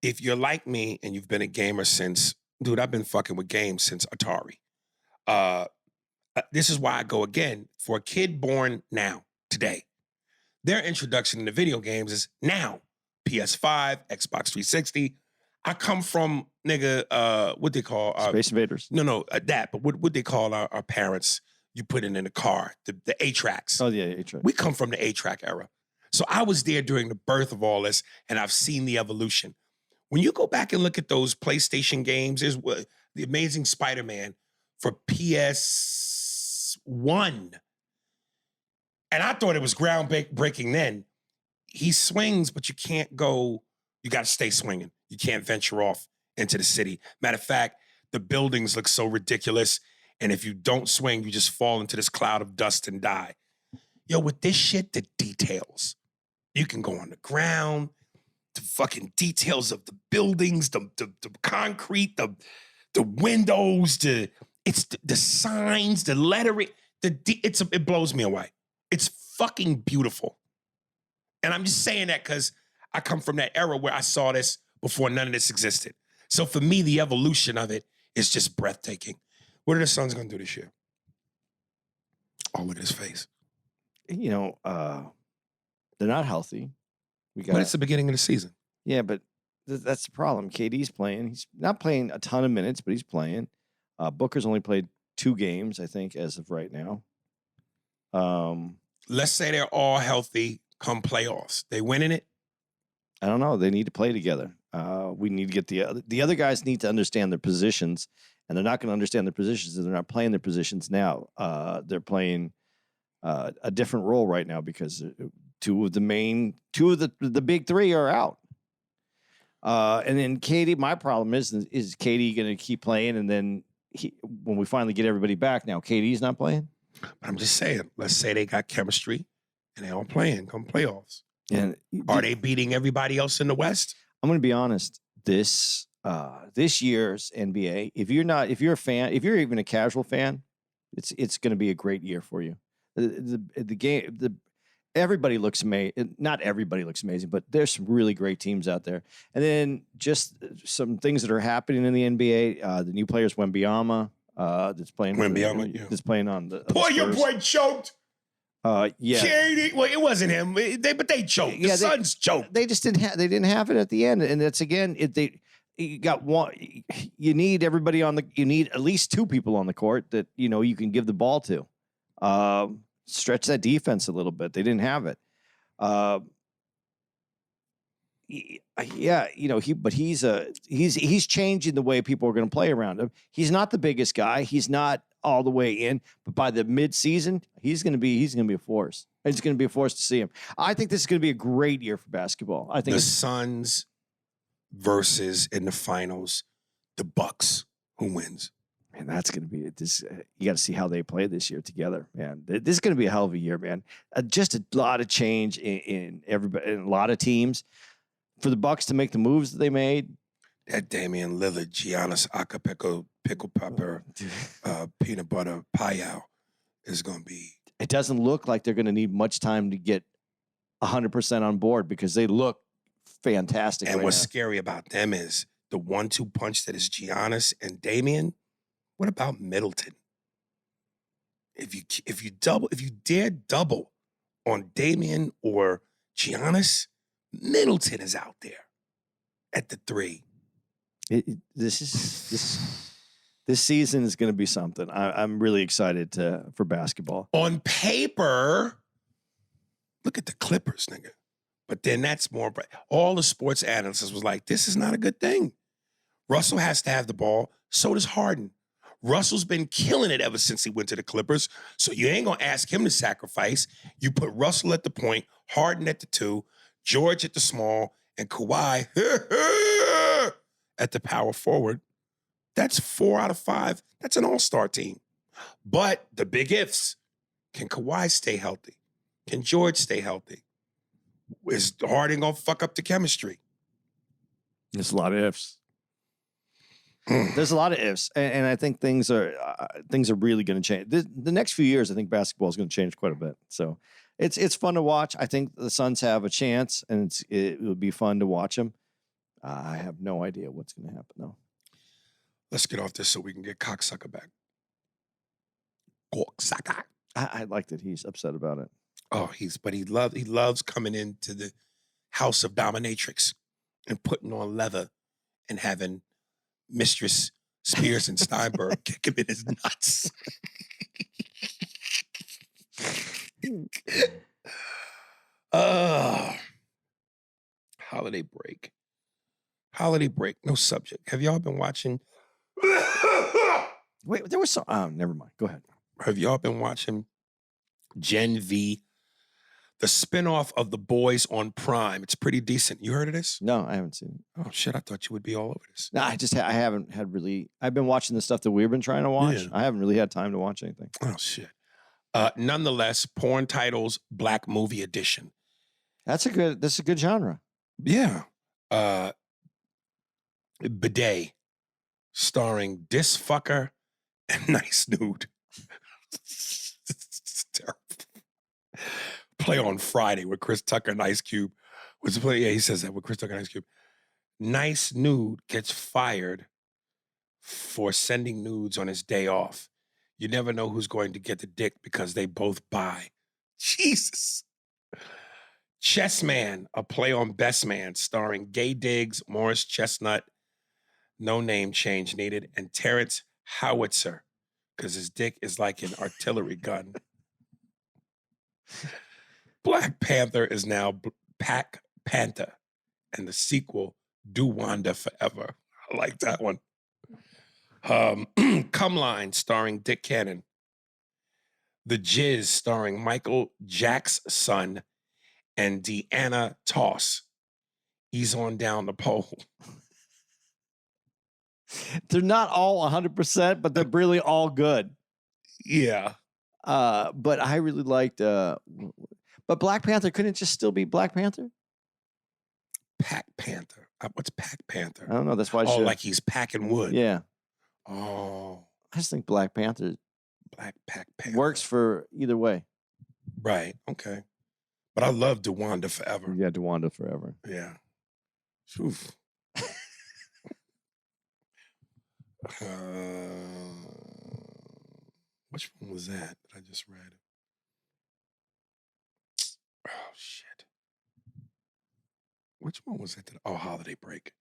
If you're like me and you've been a gamer since, dude, I've been fucking with games since Atari. This is why I go again. For a kid born now, today, their introduction into video games is now. PS5, Xbox 360. I come from, nigga, what they call... Space Invaders? No, that, but what they call our parents, you put it in the car, the A-tracks. Oh, yeah, A-track. We come from the A-track era. So I was there during the birth of all this, and I've seen the evolution. When you go back and look at those PlayStation games, there's the Amazing Spider-Man for PS1. And I thought it was groundbreaking then. He swings, but you can't go, you got to stay swinging. You can't venture off into the city. Matter of fact, The buildings look so ridiculous. And if you don't swing, you just fall into this cloud of dust and die. Yo, with this shit, the details. You can go on the ground, the fucking details of the buildings, the concrete, the windows, the signs, the lettering. It blows me away. It's fucking beautiful. And I'm just saying that because I come from that era where I saw this before none of this existed. So for me, the evolution of it is just breathtaking. What are the Suns going to do this year? Oh, look at his face. You know, they're not healthy. But it's the beginning of the season. Yeah, but that's the problem. KD's playing. He's not playing a ton of minutes, but he's playing. Booker's only played 2 games, I think, as of right now. Let's say they're all healthy come playoffs. They winning it? I don't know. They need to play together. We need to get the other guys need to understand their positions, and they're not going to understand their positions if they're not playing their positions now. They're playing a different role right now because two of the big 3 are out. And then KD, my problem is KD going to keep playing, and then when we finally get everybody back, now KD's not playing. But I'm just saying, let's say they got chemistry and they all playing come playoffs. And are they beating everybody else in the West? I'm going to be honest. This year's NBA, if you're a fan, if you're even a casual fan, it's going to be a great year for you. The game, everybody looks amazing. Not everybody looks amazing, but there's some really great teams out there. And then just some things that are happening in the NBA. The new players, Wembanyama, that's playing. That's playing on the. Boy, your boy choked. Yeah. KD, well, it wasn't him. But they choked. The Suns choked. They just didn't have it at the end, and that's again. You got one. You need everybody on the. You need at least 2 people on the court that you can give the ball to. Stretch that defense a little bit. They didn't have it. Yeah, he's changing the way people are going to play around him. He's not the biggest guy. He's not all the way in, but by the mid-season, he's going to be a force. It's going to be a force to see him. I think this is going to be a great year for basketball. I think the Suns versus in the finals, the Bucks. Who wins? Man, that's going to be this. You got to see how they play this year together, man. This is going to be a hell of a year, man. Just a lot of change in everybody, in a lot of teams. For the Bucks to make the moves that they made, that Damian Lillard, Giannis Acapulco, pickle pepper, peanut butter payao is going to be. It doesn't look like they're going to need much time to get 100% on board because they look fantastic. And what's scary about them is the 1-2 punch that is Giannis and Damian. What about Middleton? If you dare double on Damian or Giannis, Middleton is out there at the 3. This season is going to be something. I'm really excited for basketball. On paper, look at the Clippers, nigga. But then that's more. All the sports analysts was like, this is not a good thing. Russell has to have the ball. So does Harden. Russell's been killing it ever since he went to the Clippers. So you ain't going to ask him to sacrifice. You put Russell at the point, Harden at the 2, George at the small, and Kawhi at the power forward. That's 4 out of 5. That's an all-star team. But the big ifs. Can Kawhi stay healthy? Can George stay healthy? Is Harden going to fuck up the chemistry? There's a lot of ifs. There's a lot of ifs, and I think things are really going to change. The next few years, I think basketball is going to change quite a bit. So it's fun to watch. I think the Suns have a chance, and it would be fun to watch them. I have no idea what's going to happen though. Let's get off this so we can get cocksucker back. Cocksucker. I like that he's upset about it. Oh, he loves coming into the house of dominatrix and putting on leather and having Mistress Spears and Steinberg kick him in his nuts. Holiday break. No subject. Have y'all been watching? Wait, there was some. Oh, never mind. Go ahead. Have y'all been watching Gen V, the spinoff of The Boys on Prime. It's pretty decent. You heard of this? No, I haven't seen it. Oh shit! I thought you would be all over this. No, I haven't had really. I've been watching the stuff that we've been trying to watch. Yeah. I haven't really had time to watch anything. Oh shit! Nonetheless, porn titles, Black Movie Edition. That's a good genre. Yeah. Bidet, starring Dis Fucker and Nice Nude. It's terrible. Play on Friday with Chris Tucker and Ice Cube. What's the play? Yeah, he says that with Chris Tucker and Ice Cube. Nice Nude gets fired for sending nudes on his day off. You never know who's going to get the dick because they both buy. Jesus. Chess Man, a play on Best Man, starring Gay Diggs, Morris Chestnut, no name change needed, and Terrence Howitzer, because his dick is like an artillery gun. Black Panther is now Pack Panther, and the sequel, Do Wanda Forever. I like that one. Come Line, starring Dick Cannon. The Jizz, starring Michael Jackson and Deanna Toss. Ease on down the pole. They're not all 100%, but they're really all good. Yeah. But I really liked. But Black Panther couldn't it just still be Black Panther? Pack Panther. What's Pack Panther? I don't know. That's why. Like he's packing wood. Yeah. Oh. I just think Black Panther. Black Pack Panther works for either way. Right. Okay. But I love DeWanda Forever. Yeah, DeWanda Forever. Yeah. Oof. Which one was that I just read? Oh, shit. Which one was that? Holiday Break.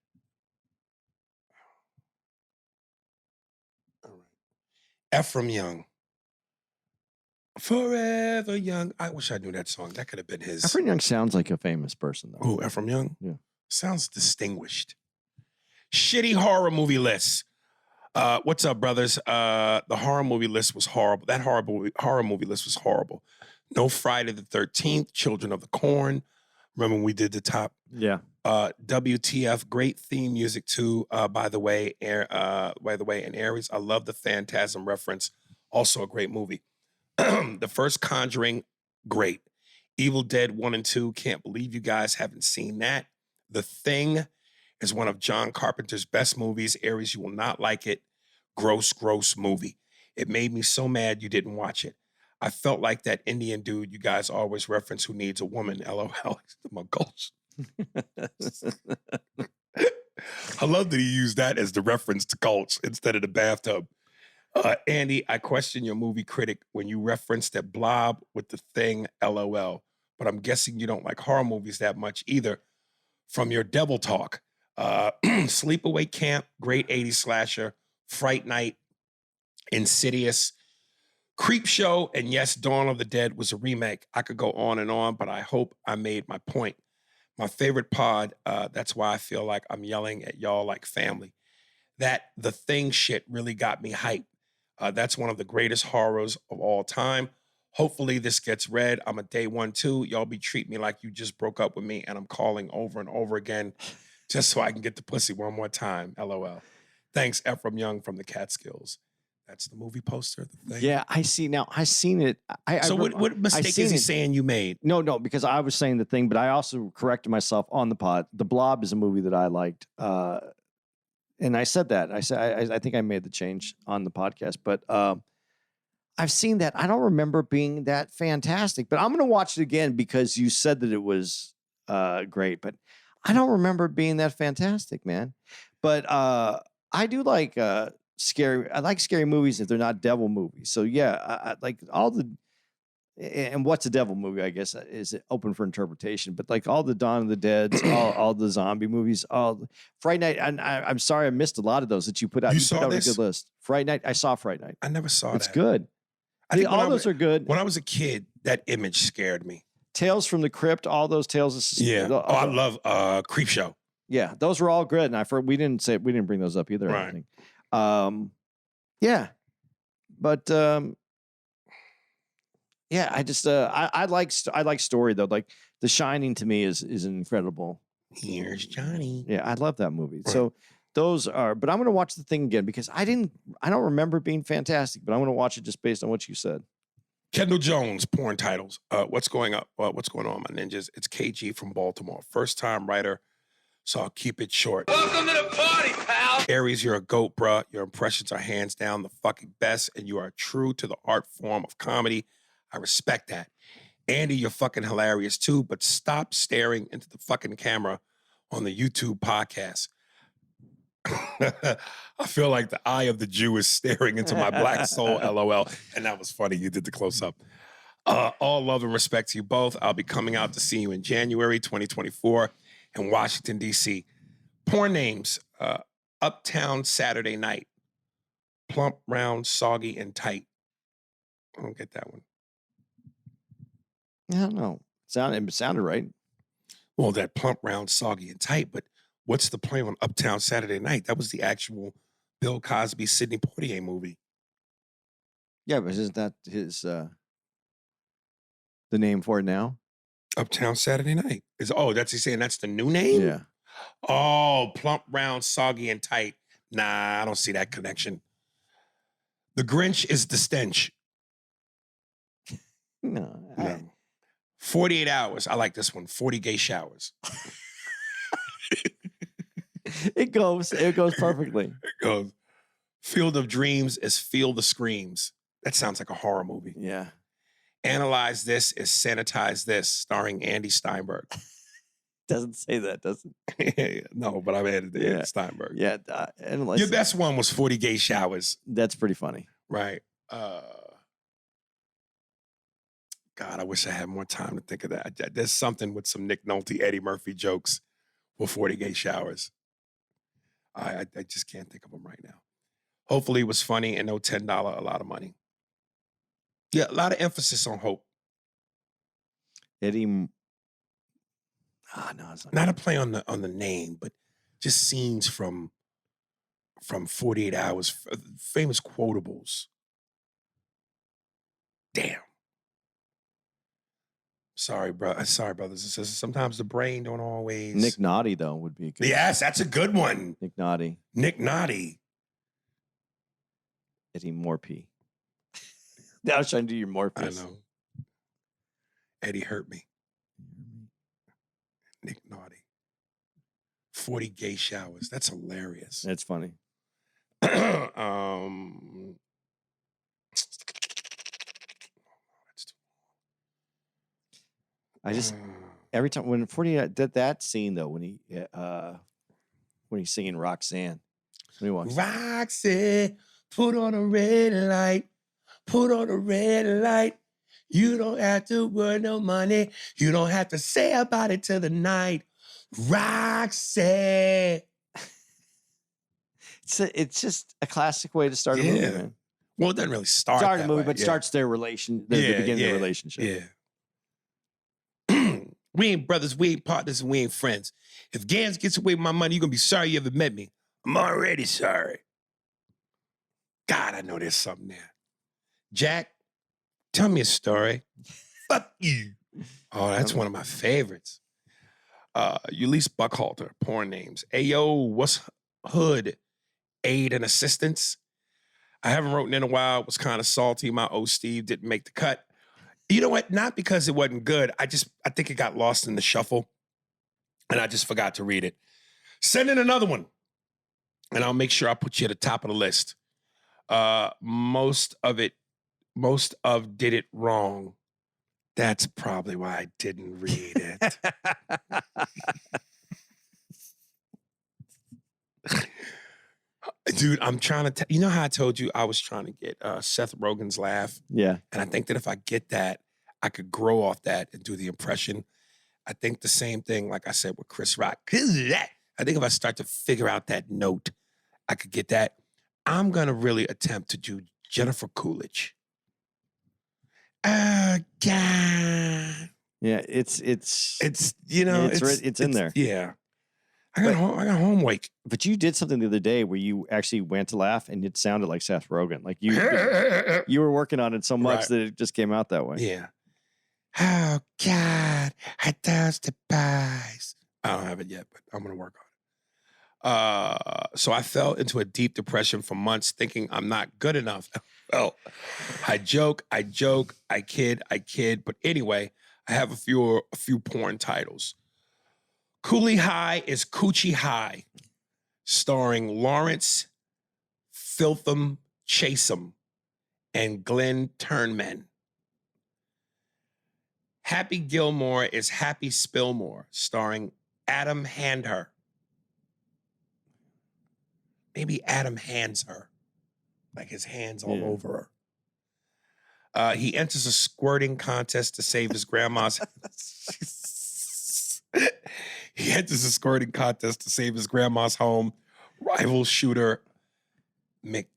All right. Ephraim Young. Forever Young. I wish I knew that song. That could have been his. Ephraim Young sounds like a famous person, though. Oh, Ephraim Young? Yeah. Sounds distinguished. Shitty horror movie list. What's up, brothers? The horror movie list was horrible. That horror movie list was horrible. No Friday the 13th, Children of the Corn. Remember when we did the top? Yeah. WTF, great theme music too. By the way, and Aries. I love the Phantasm reference. Also a great movie. The first Conjuring, great. Evil Dead 1 and 2. Can't believe you guys haven't seen that. The Thing is one of John Carpenter's best movies. Aries, you will not like it. Gross, gross movie. It made me so mad you didn't watch it. I felt like that Indian dude you guys always reference who needs a woman. LOL. My goals. I love that he used that as the reference to cults instead of the bathtub. Andy, I question your movie critic when you referenced that Blob with The Thing, LOL. But I'm guessing you don't like horror movies that much either from your devil talk. Sleepaway Camp, great 80s slasher, Fright Night, Insidious, Creep Show, and yes, Dawn of the Dead was a remake. I could go on, but I hope I made my point. My favorite pod, that's why I feel like I'm yelling at y'all like family. That The Thing shit really got me hyped. That's one of the greatest horrors of all time. Hopefully this gets read. I'm a day one too. Y'all be treating me like you just broke up with me and I'm calling over and over again just so I can get the pussy one more time. LOL. Thanks, Ephraim Young from the Catskills. That's the movie poster. The Thing. Yeah, I see. Now, I seen it. What mistake is he saying you made? No, because I was saying The Thing, but I also corrected myself on the pod. The Blob is a movie that I liked. And I said that. I think I made the change on the podcast. But I've seen that. I don't remember it being that fantastic. But I'm going to watch it again because you said that it was great. But I don't remember it being that fantastic, man. But I do like scary. I like scary movies if they're not devil movies. So yeah, I like all the. And what's a devil movie? I guess is open for interpretation. But like all the Dawn of the Dead, all the zombie movies, all Fright Night. I'm sorry I missed a lot of those that you put out. You saw put out this? A good list. Fright Night. I saw Fright Night. I never saw It's that. good. I think all those are good. When I was a kid, that image scared me. Tales from the Crypt. All those tales. Yeah. I love Creep Show. Yeah, those were all good. And we didn't bring those up either. Right. I think. Yeah, but yeah, I just I like story though. Like The Shining to me is an incredible. Here's Johnny. Yeah, I love that movie. Right. So those are, but I'm going to watch The Thing again because I don't remember it being fantastic, but I'm going to watch it just based on what you said. Kendall Jones, porn titles. What's going up? What's going on, my ninjas? It's KG from Baltimore. First time writer, so I'll keep it short. Welcome to the party, pal. Aries, you're a goat, bruh. Your impressions are hands down the fucking best, and you are true to the art form of comedy. I respect that. Andy, you're fucking hilarious too, but stop staring into the fucking camera on the YouTube podcast. I feel like the eye of the Jew is staring into my black soul, LOL. And that was funny. You did the close up. All love and respect to you both. I'll be coming out to see you in January 2024 in Washington, D.C. Porn names, Uptown Saturday Night. Plump, round, soggy, and tight. I don't get that one. I don't know. It sounded right. Well, that plump, round, soggy, and tight, but what's the play on Uptown Saturday Night? That was the actual Bill Cosby, Sidney Poitier movie. Yeah, but isn't that his the name for it now? Uptown Saturday Night. That's he's saying that's the new name? Yeah. Oh, plump, round, soggy, and tight. Nah, I don't see that connection. The Grinch is the stench. No. 48 hours. I like this one. 40 gay showers. It goes perfectly. It goes. Field of Dreams is Field of Screams. That sounds like a horror movie. Yeah. Analyze This is Sanitize This, starring Andy Steinberg. Doesn't say that, does it? No, but I've added the Andy Steinberg. Yeah. Your best one was 40 gay showers. That's pretty funny. Right. God, I wish I had more time to think of that. There's something with some Nick Nolte, Eddie Murphy jokes for 40 gay showers. I just can't think of them right now. Hopefully it was funny and no $10 a lot of money. Yeah, a lot of emphasis on hope. Eddie. No, it's not a play on the name, but just scenes from 48 Hours, famous quotables. Damn. Sorry, brothers and sisters. Sometimes the brain don't always. Nick Naughty, though, would be a good. Yes, that's a good one. Nick Naughty. Eddie Morphy. Now I was trying to do your Morpheus. I know. Eddie hurt me. Nick Naughty. 40 gay showers. That's hilarious. That's funny. I just every time when 40 did that scene though when he's singing Roxanne when he walks Roxanne, put on a red light, you don't have to worry no money, you don't have to say about it till the night, Roxanne. It's just a classic way to start a movie, man. Well, it doesn't really start a movie, but starts their relation, the beginning of the relationship. Yeah. We ain't brothers, we ain't partners, and we ain't friends. If Gans gets away with my money, you're going to be sorry you ever met me. I'm already sorry. God, I know there's something there. Jack, tell me a story. Fuck you. Oh, that's one of my favorites. Ulysses Buckhalter, porn names. Ayo, what's hood? Aid and assistance. I haven't written in a while. Was kind of salty. My old Steve didn't make the cut. You know what? Not because it wasn't good. I think it got lost in the shuffle and I just forgot to read it. Send in another one and I'll make sure I put you at the top of the list. Most of did it wrong. That's probably why I didn't read it. Dude, I'm trying to you know how I told you I was trying to get Seth Rogen's laugh? Yeah. And I think that if I get that, I could grow off that and do the impression. I think the same thing, like I said, with Chris Rock. I think if I start to figure out that note, I could get that. I'm going to really attempt to do Jennifer Coolidge. God. Yeah, it's you know, it's in there. Yeah. I got home wake. But you did something the other day where you actually went to laugh and it sounded like Seth Rogen. Like you were working on it so much that it just came out that way. Yeah. Oh God, I touched the pies. I don't have it yet, but I'm gonna work on it. So I fell into a deep depression for months, thinking I'm not good enough. Well, I joke, I kid, but anyway, I have a few porn titles. Coolie High is Coochie High, starring Lawrence Filtham Chasem and Glenn Turnman. Happy Gilmore is Happy Spillmore, starring Adam Handher. Maybe Adam hands her, like his hands all over her. He enters a squirting contest to save his grandma's. He enters a squirting contest to save his grandma's home. Rival shooter McGagfer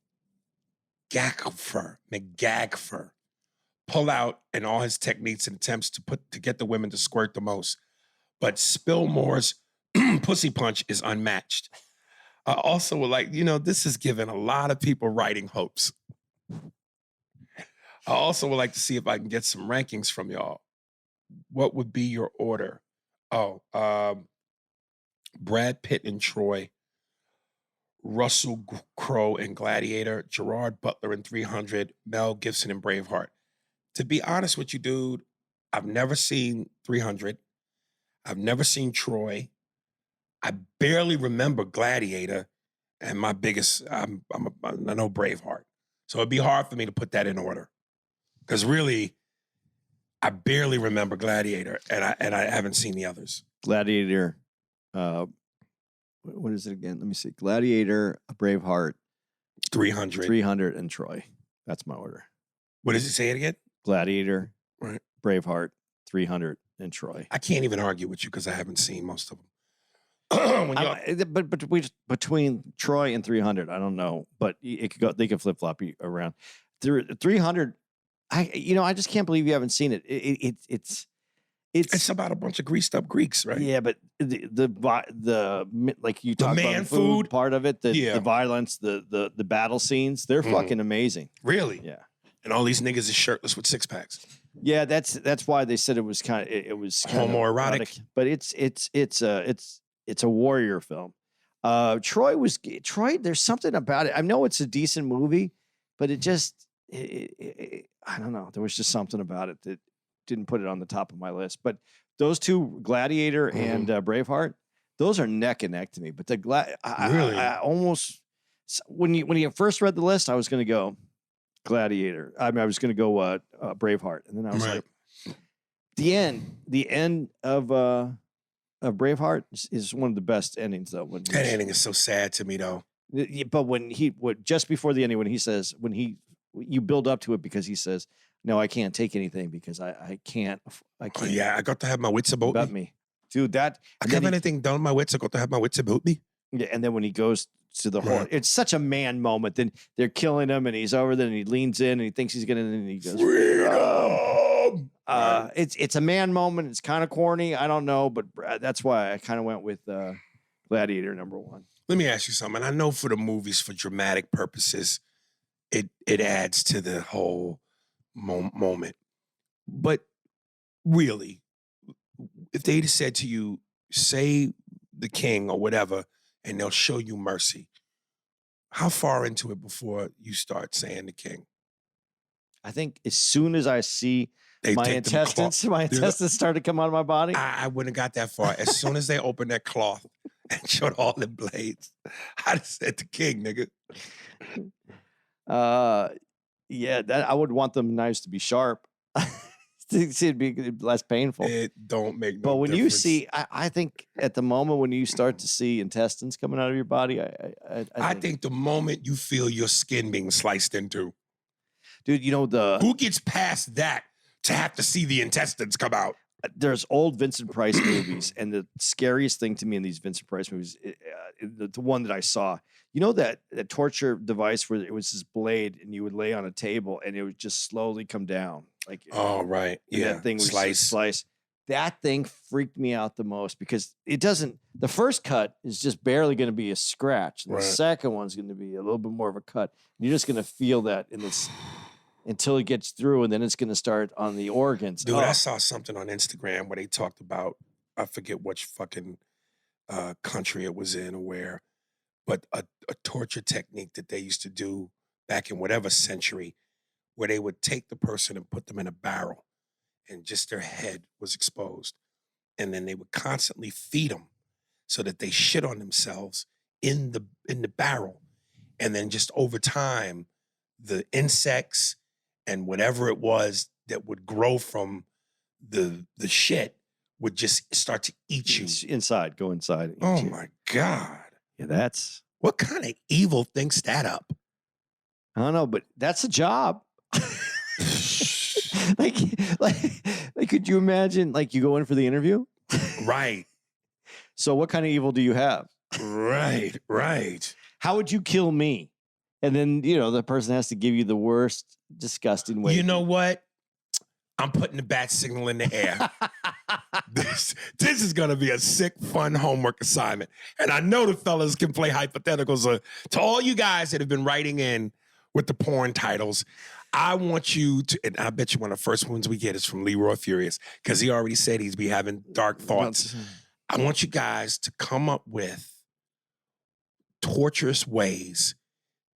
pull out in all his techniques and attempts to get the women to squirt the most. But Spillmore's pussy punch is unmatched. I also would like, this is giving a lot of people writing hopes. I also would like to see if I can get some rankings from y'all. What would be your order? Brad Pitt and Troy, Russell Crowe in Gladiator, Gerard Butler in 300, Mel Gibson in Braveheart. To be honest with you, dude, I've never seen 300. I've never seen Troy. I barely remember Gladiator, and my biggest, I know Braveheart. So it'd be hard for me to put that in order. Because really, I barely remember Gladiator, and I haven't seen the others. Gladiator, what is it again? Let me see. Gladiator, Braveheart, 300, and Troy. That's my order. What does it say it again? Gladiator, right. Braveheart, 300, and Troy. I can't even argue with you because I haven't seen most of them. But between Troy and 300, I don't know, but it could go. They could flip flop around. 300, I just can't believe you haven't seen it. It's about a bunch of greased up Greeks, right? Yeah, but the like you talk about the food part of it, the violence, the battle scenes, they're fucking amazing. Really? Yeah. And all these niggas is shirtless with six packs. Yeah, that's why they said it was kind of homoerotic, but it's a warrior film. Troy. There's something about it. I know it's a decent movie, but it just I don't know. There was just something about it that didn't put it on the top of my list. But those two, Gladiator and Braveheart, those are neck and neck to me. But I almost when you first read the list, I was going to go Gladiator. I was going to go Braveheart, and then I was like, the end of Braveheart is one of the best endings, though. That ending is so sad to me, though. But just before the ending, you build up to it because he says, "No, I can't take anything because I can't." Oh, yeah, I got to have my wits about me. Dude, that I can't have anything done with my wits. I got to have my wits about me. Yeah, and then when he goes to the whole, it's such a man moment. Then they're killing him, and he's over there, and he leans in, and he thinks he's gonna, and he goes, "Freedom!" It's a man moment. It's kind of corny. I don't know, but that's why I kind of went with Gladiator #1. Let me ask you something. I know for the movies, for dramatic purposes, it adds to the whole moment. But really, if they'd said to you, say the king or whatever, and they'll show you mercy, how far into it before you start saying the king? I think as soon as I see my intestines start to come out of my body, I wouldn't have got that far. As soon as they opened that cloth and showed all the blades, I just said the king, nigga. Yeah, that I would want them knives to be sharp. It'd be less painful. It don't make no But when difference. you see, I think at the moment when you start to see intestines coming out of your body, I think the moment you feel your skin being sliced into. Dude, who gets past that to have to see the intestines come out? There's old Vincent Price movies, and the scariest thing to me in these Vincent Price movies, the one that I saw, that torture device where it was this blade, and you would lay on a table, and it would just slowly come down, like right, yeah, that thing was slice. that thing freaked me out the most because it doesn't. The first cut is just barely going to be a scratch. And the second one's going to be a little bit more of a cut. You're just going to feel that in this until it gets through, and then it's going to start on the organs. Dude, I saw something on Instagram where they talked about, I forget which fucking country it was in or where, but a torture technique that they used to do back in whatever century, where they would take the person and put them in a barrel and just their head was exposed. And then they would constantly feed them so that they shit on themselves in the barrel. And then just over time, the insects and whatever it was that would grow from the shit would just start to eat you. Inside, go inside. Eat Oh you. my God. Yeah, that's... What kind of evil thinks that up? I don't know, but that's a job. like, could you imagine, like, you go in for the interview? Right. So what kind of evil do you have? Right. How would you kill me? And then, you know, the person has to give you the worst, disgusting way. You know what? I'm putting the bat signal in the air. This is going to be a sick, fun homework assignment. And I know the fellas can play hypotheticals. To all you guys that have been writing in with the porn titles, I want you to, and I bet you one of the first ones we get is from Leroy Furious, because he already said he's be having dark thoughts. I want you guys to come up with torturous ways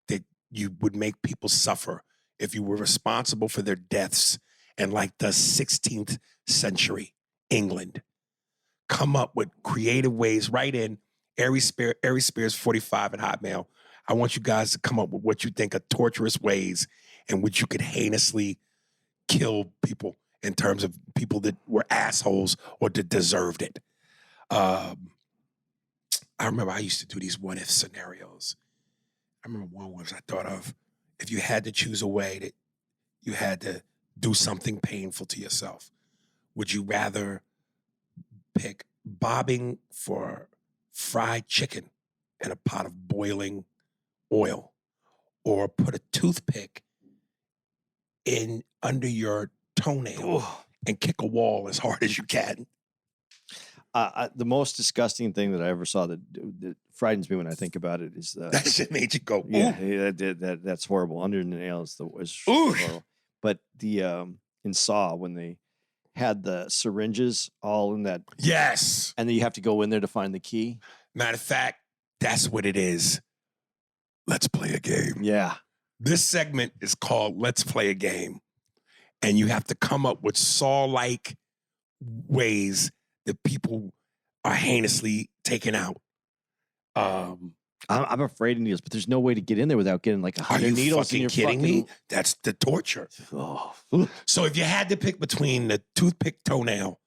that you would make people suffer if you were responsible for their deaths in like the 16th century England. Come up with creative ways. Write in Aries Spears 45 at Hotmail. I want you guys to come up with what you think are torturous ways in which you could heinously kill people in terms of people that were assholes or that deserved it. I remember I used to do these what-if scenarios. I remember one was I thought of, if you had to choose a way that you had to do something painful to yourself, would you rather pick bobbing for fried chicken in a pot of boiling oil, or put a toothpick in under your toenail and kick a wall as hard as you can? The most disgusting thing that I ever saw that frightens me when I think about it is that shit made you go, ooh. Yeah, that's horrible. Under the nail is horrible. But the in Saw, when they had the syringes all in that, yes, and then you have to go in there to find the key. Matter of fact, that's what it is. Let's play a game. Yeah. This segment is called Let's Play a Game. And you have to come up with Saw-like ways that people are heinously taken out. I'm afraid of needles, but there's no way to get in there without getting like 100 needles in your kidding me? That's the torture. Oh. So if you had to pick between the toothpick toenail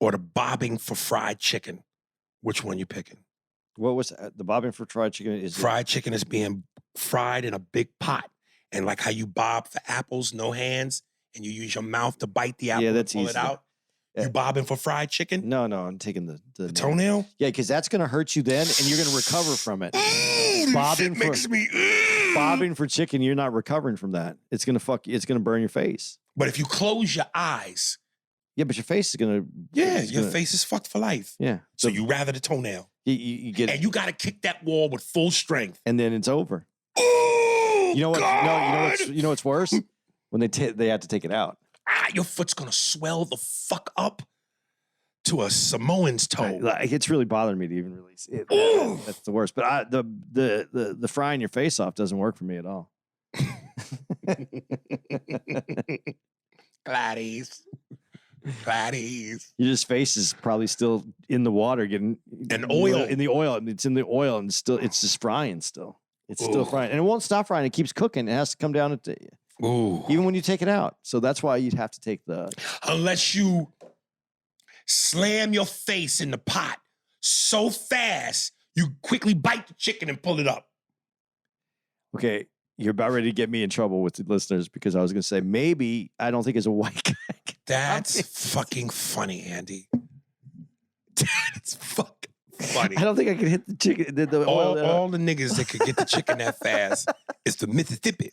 or the bobbing for fried chicken, which one you picking? What was the bobbing for fried chicken? Fried chicken is being fried in a big pot. And like how you bob for apples, no hands, and you use your mouth to bite the apple and pull it out. You bobbing for fried chicken? No, I'm taking the toenail. Yeah, because that's going to hurt you then, and you're going to recover from it. Bobbing for chicken, you're not recovering from that. It's going to fuck you. It's going to burn your face. But if you close your eyes, yeah, but your face is going to. Yeah, your face is fucked for life. Yeah. So you rather the toenail. You get, and you got to kick that wall with full strength, and then it's over. Oh, you know what? God. No, you know what's worse? When they have to take it out. Your foot's gonna swell the fuck up to a Samoan's toe. It's really bothering me to even release it. That's the worst. But the frying your face off doesn't work for me at all. Gladys. Your face is probably still in the water, getting oil in the oil. It's in the oil, and it's just frying still. It's still frying, and it won't stop frying. It keeps cooking. It has to come down to even when you take it out. So that's why you'd have to take unless you slam your face in the pot so fast you quickly bite the chicken and pull it up. Okay, you're about ready to get me in trouble with the listeners because I was going to say maybe I don't think as a white guy. That's fucking funny, Andy. That's fucking funny. I don't think I could hit the chicken. The oil all the niggas that could get the chicken that fast is the Mississippi.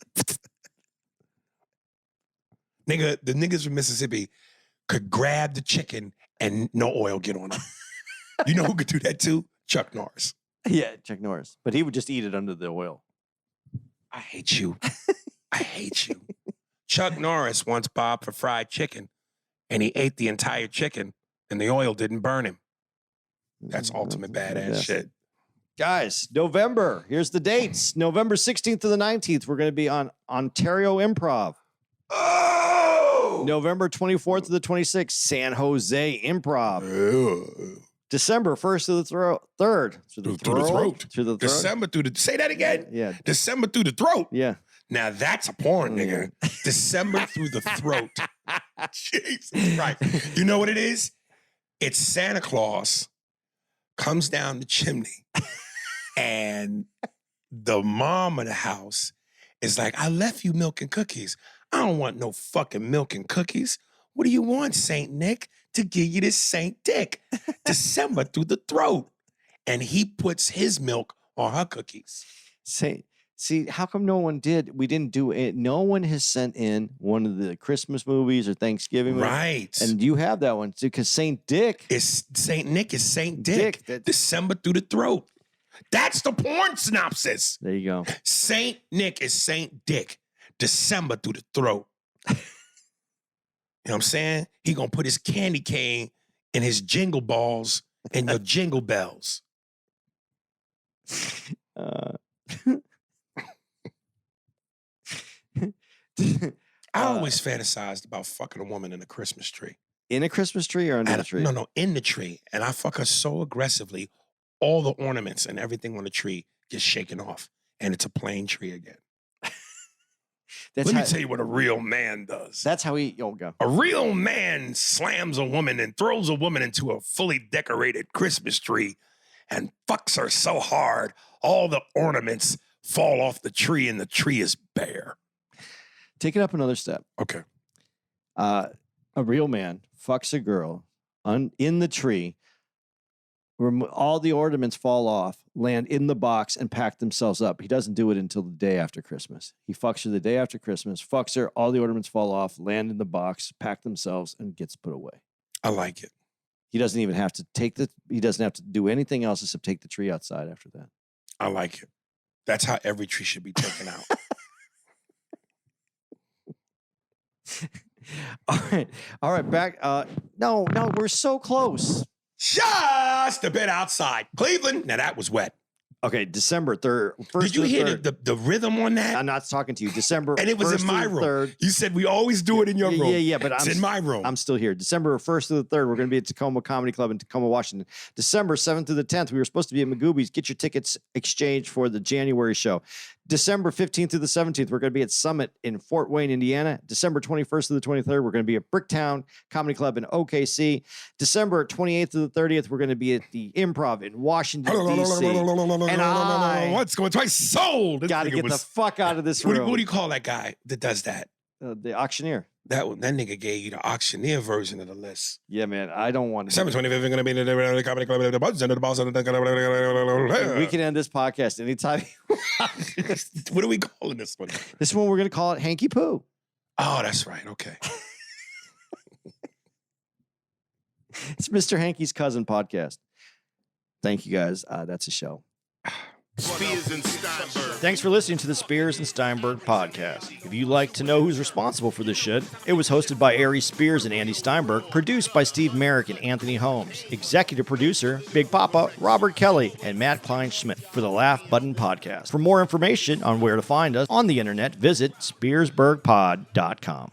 Nigga, the niggas from Mississippi, could grab the chicken and no oil get on it. You know who could do that too? Chuck Norris. Yeah, Chuck Norris. But he would just eat it under the oil. I hate you. I hate you. Chuck Norris once bobbed for fried chicken, and he ate the entire chicken, and the oil didn't burn him. That's ultimate badass shit. Guys, November. Here's the dates. November 16th to the 19th, we're going to be on Ontario Improv. Oh! November 24th to the 26th, San Jose Improv. December 1st to the 3rd. Through the throat. Through the throat. December through the... Say that again. Yeah. December through the throat. Yeah. Now that's a porn, nigga. December through the throat. Jesus Christ. You know what it is? It's Santa Claus comes down the chimney and the mom of the house is like, I left you milk and cookies. I don't want no fucking milk and cookies. What do you want, Saint Nick? To give you this Saint Dick. December through the throat. And he puts his milk on her cookies. See, how come we didn't do it? No one has sent in one of the Christmas movies or Thanksgiving movies. Right. And you have that one too, because Saint Dick. It's Saint Nick is Saint Dick. December through the throat. That's the porn synopsis. There you go. Saint Nick is Saint Dick. December through the throat. You know what I'm saying? He gonna put his candy cane in his jingle balls and your jingle bells. I always fantasized about fucking a woman in a Christmas tree. In a Christmas tree or under the tree? No, in the tree. And I fuck her so aggressively, all the ornaments and everything on the tree gets shaken off. And it's a plain tree again. Let me tell you what a real man does. That's how go. A real man slams a woman and throws a woman into a fully decorated Christmas tree and fucks her so hard, all the ornaments fall off the tree and the tree is bare. Take it up another step. Okay. A real man fucks a girl in the tree, where all the ornaments fall off, land in the box, and pack themselves up. He doesn't do it until the day after Christmas. He fucks her the day after Christmas, fucks her, all the ornaments fall off, land in the box, pack themselves, and gets put away. I like it. He doesn't even have to he doesn't have to do anything else except take the tree outside after that. I like it. That's how every tree should be taken out. All right, back. No, we're so close. Just a bit outside. Cleveland. Now that was wet. Okay, December 3rd. Did you hear the rhythm on that? I'm not talking to you. December and it was in my room. 3rd. You said we always do it in your room. Yeah, but it's in my room. I'm still here. December 1st to the 3rd, we're going to be at Tacoma Comedy Club in Tacoma, Washington. December 7th to the 10th, we were supposed to be at Magooby's. Get your tickets exchanged for the January show. December 15th to the 17th, we're going to be at Summit in Fort Wayne, Indiana. December 21st to the 23rd, we're going to be at Bricktown Comedy Club in OKC. December 28th to the 30th, we're going to be at the Improv in Washington, D.C. And I what's going twice sold? Got to get the fuck out of this room. What do you call that guy that does that? The auctioneer. That nigga gave you the auctioneer version of the list. Yeah, man. I don't want to. December 25th, we're going to be in the Comedy Club. We can end this podcast anytime. What are we calling this one? This one, we're going to call it Hanky Poo. Oh, that's right. Okay. It's Mr. Hanky's Cousin podcast. Thank you, guys. That's a show. Spears and Steinberg. Thanks for listening to the Spears and Steinberg podcast. If you'd like to know who's responsible for this shit, it was hosted by Ari Spears and Andy Steinberg, produced by Steve Merrick and Anthony Holmes, executive producer, Big Papa, Robert Kelly, and Matt Kleinschmidt for the Laugh Button podcast. For more information on where to find us on the internet, visit SpearsburgPod.com.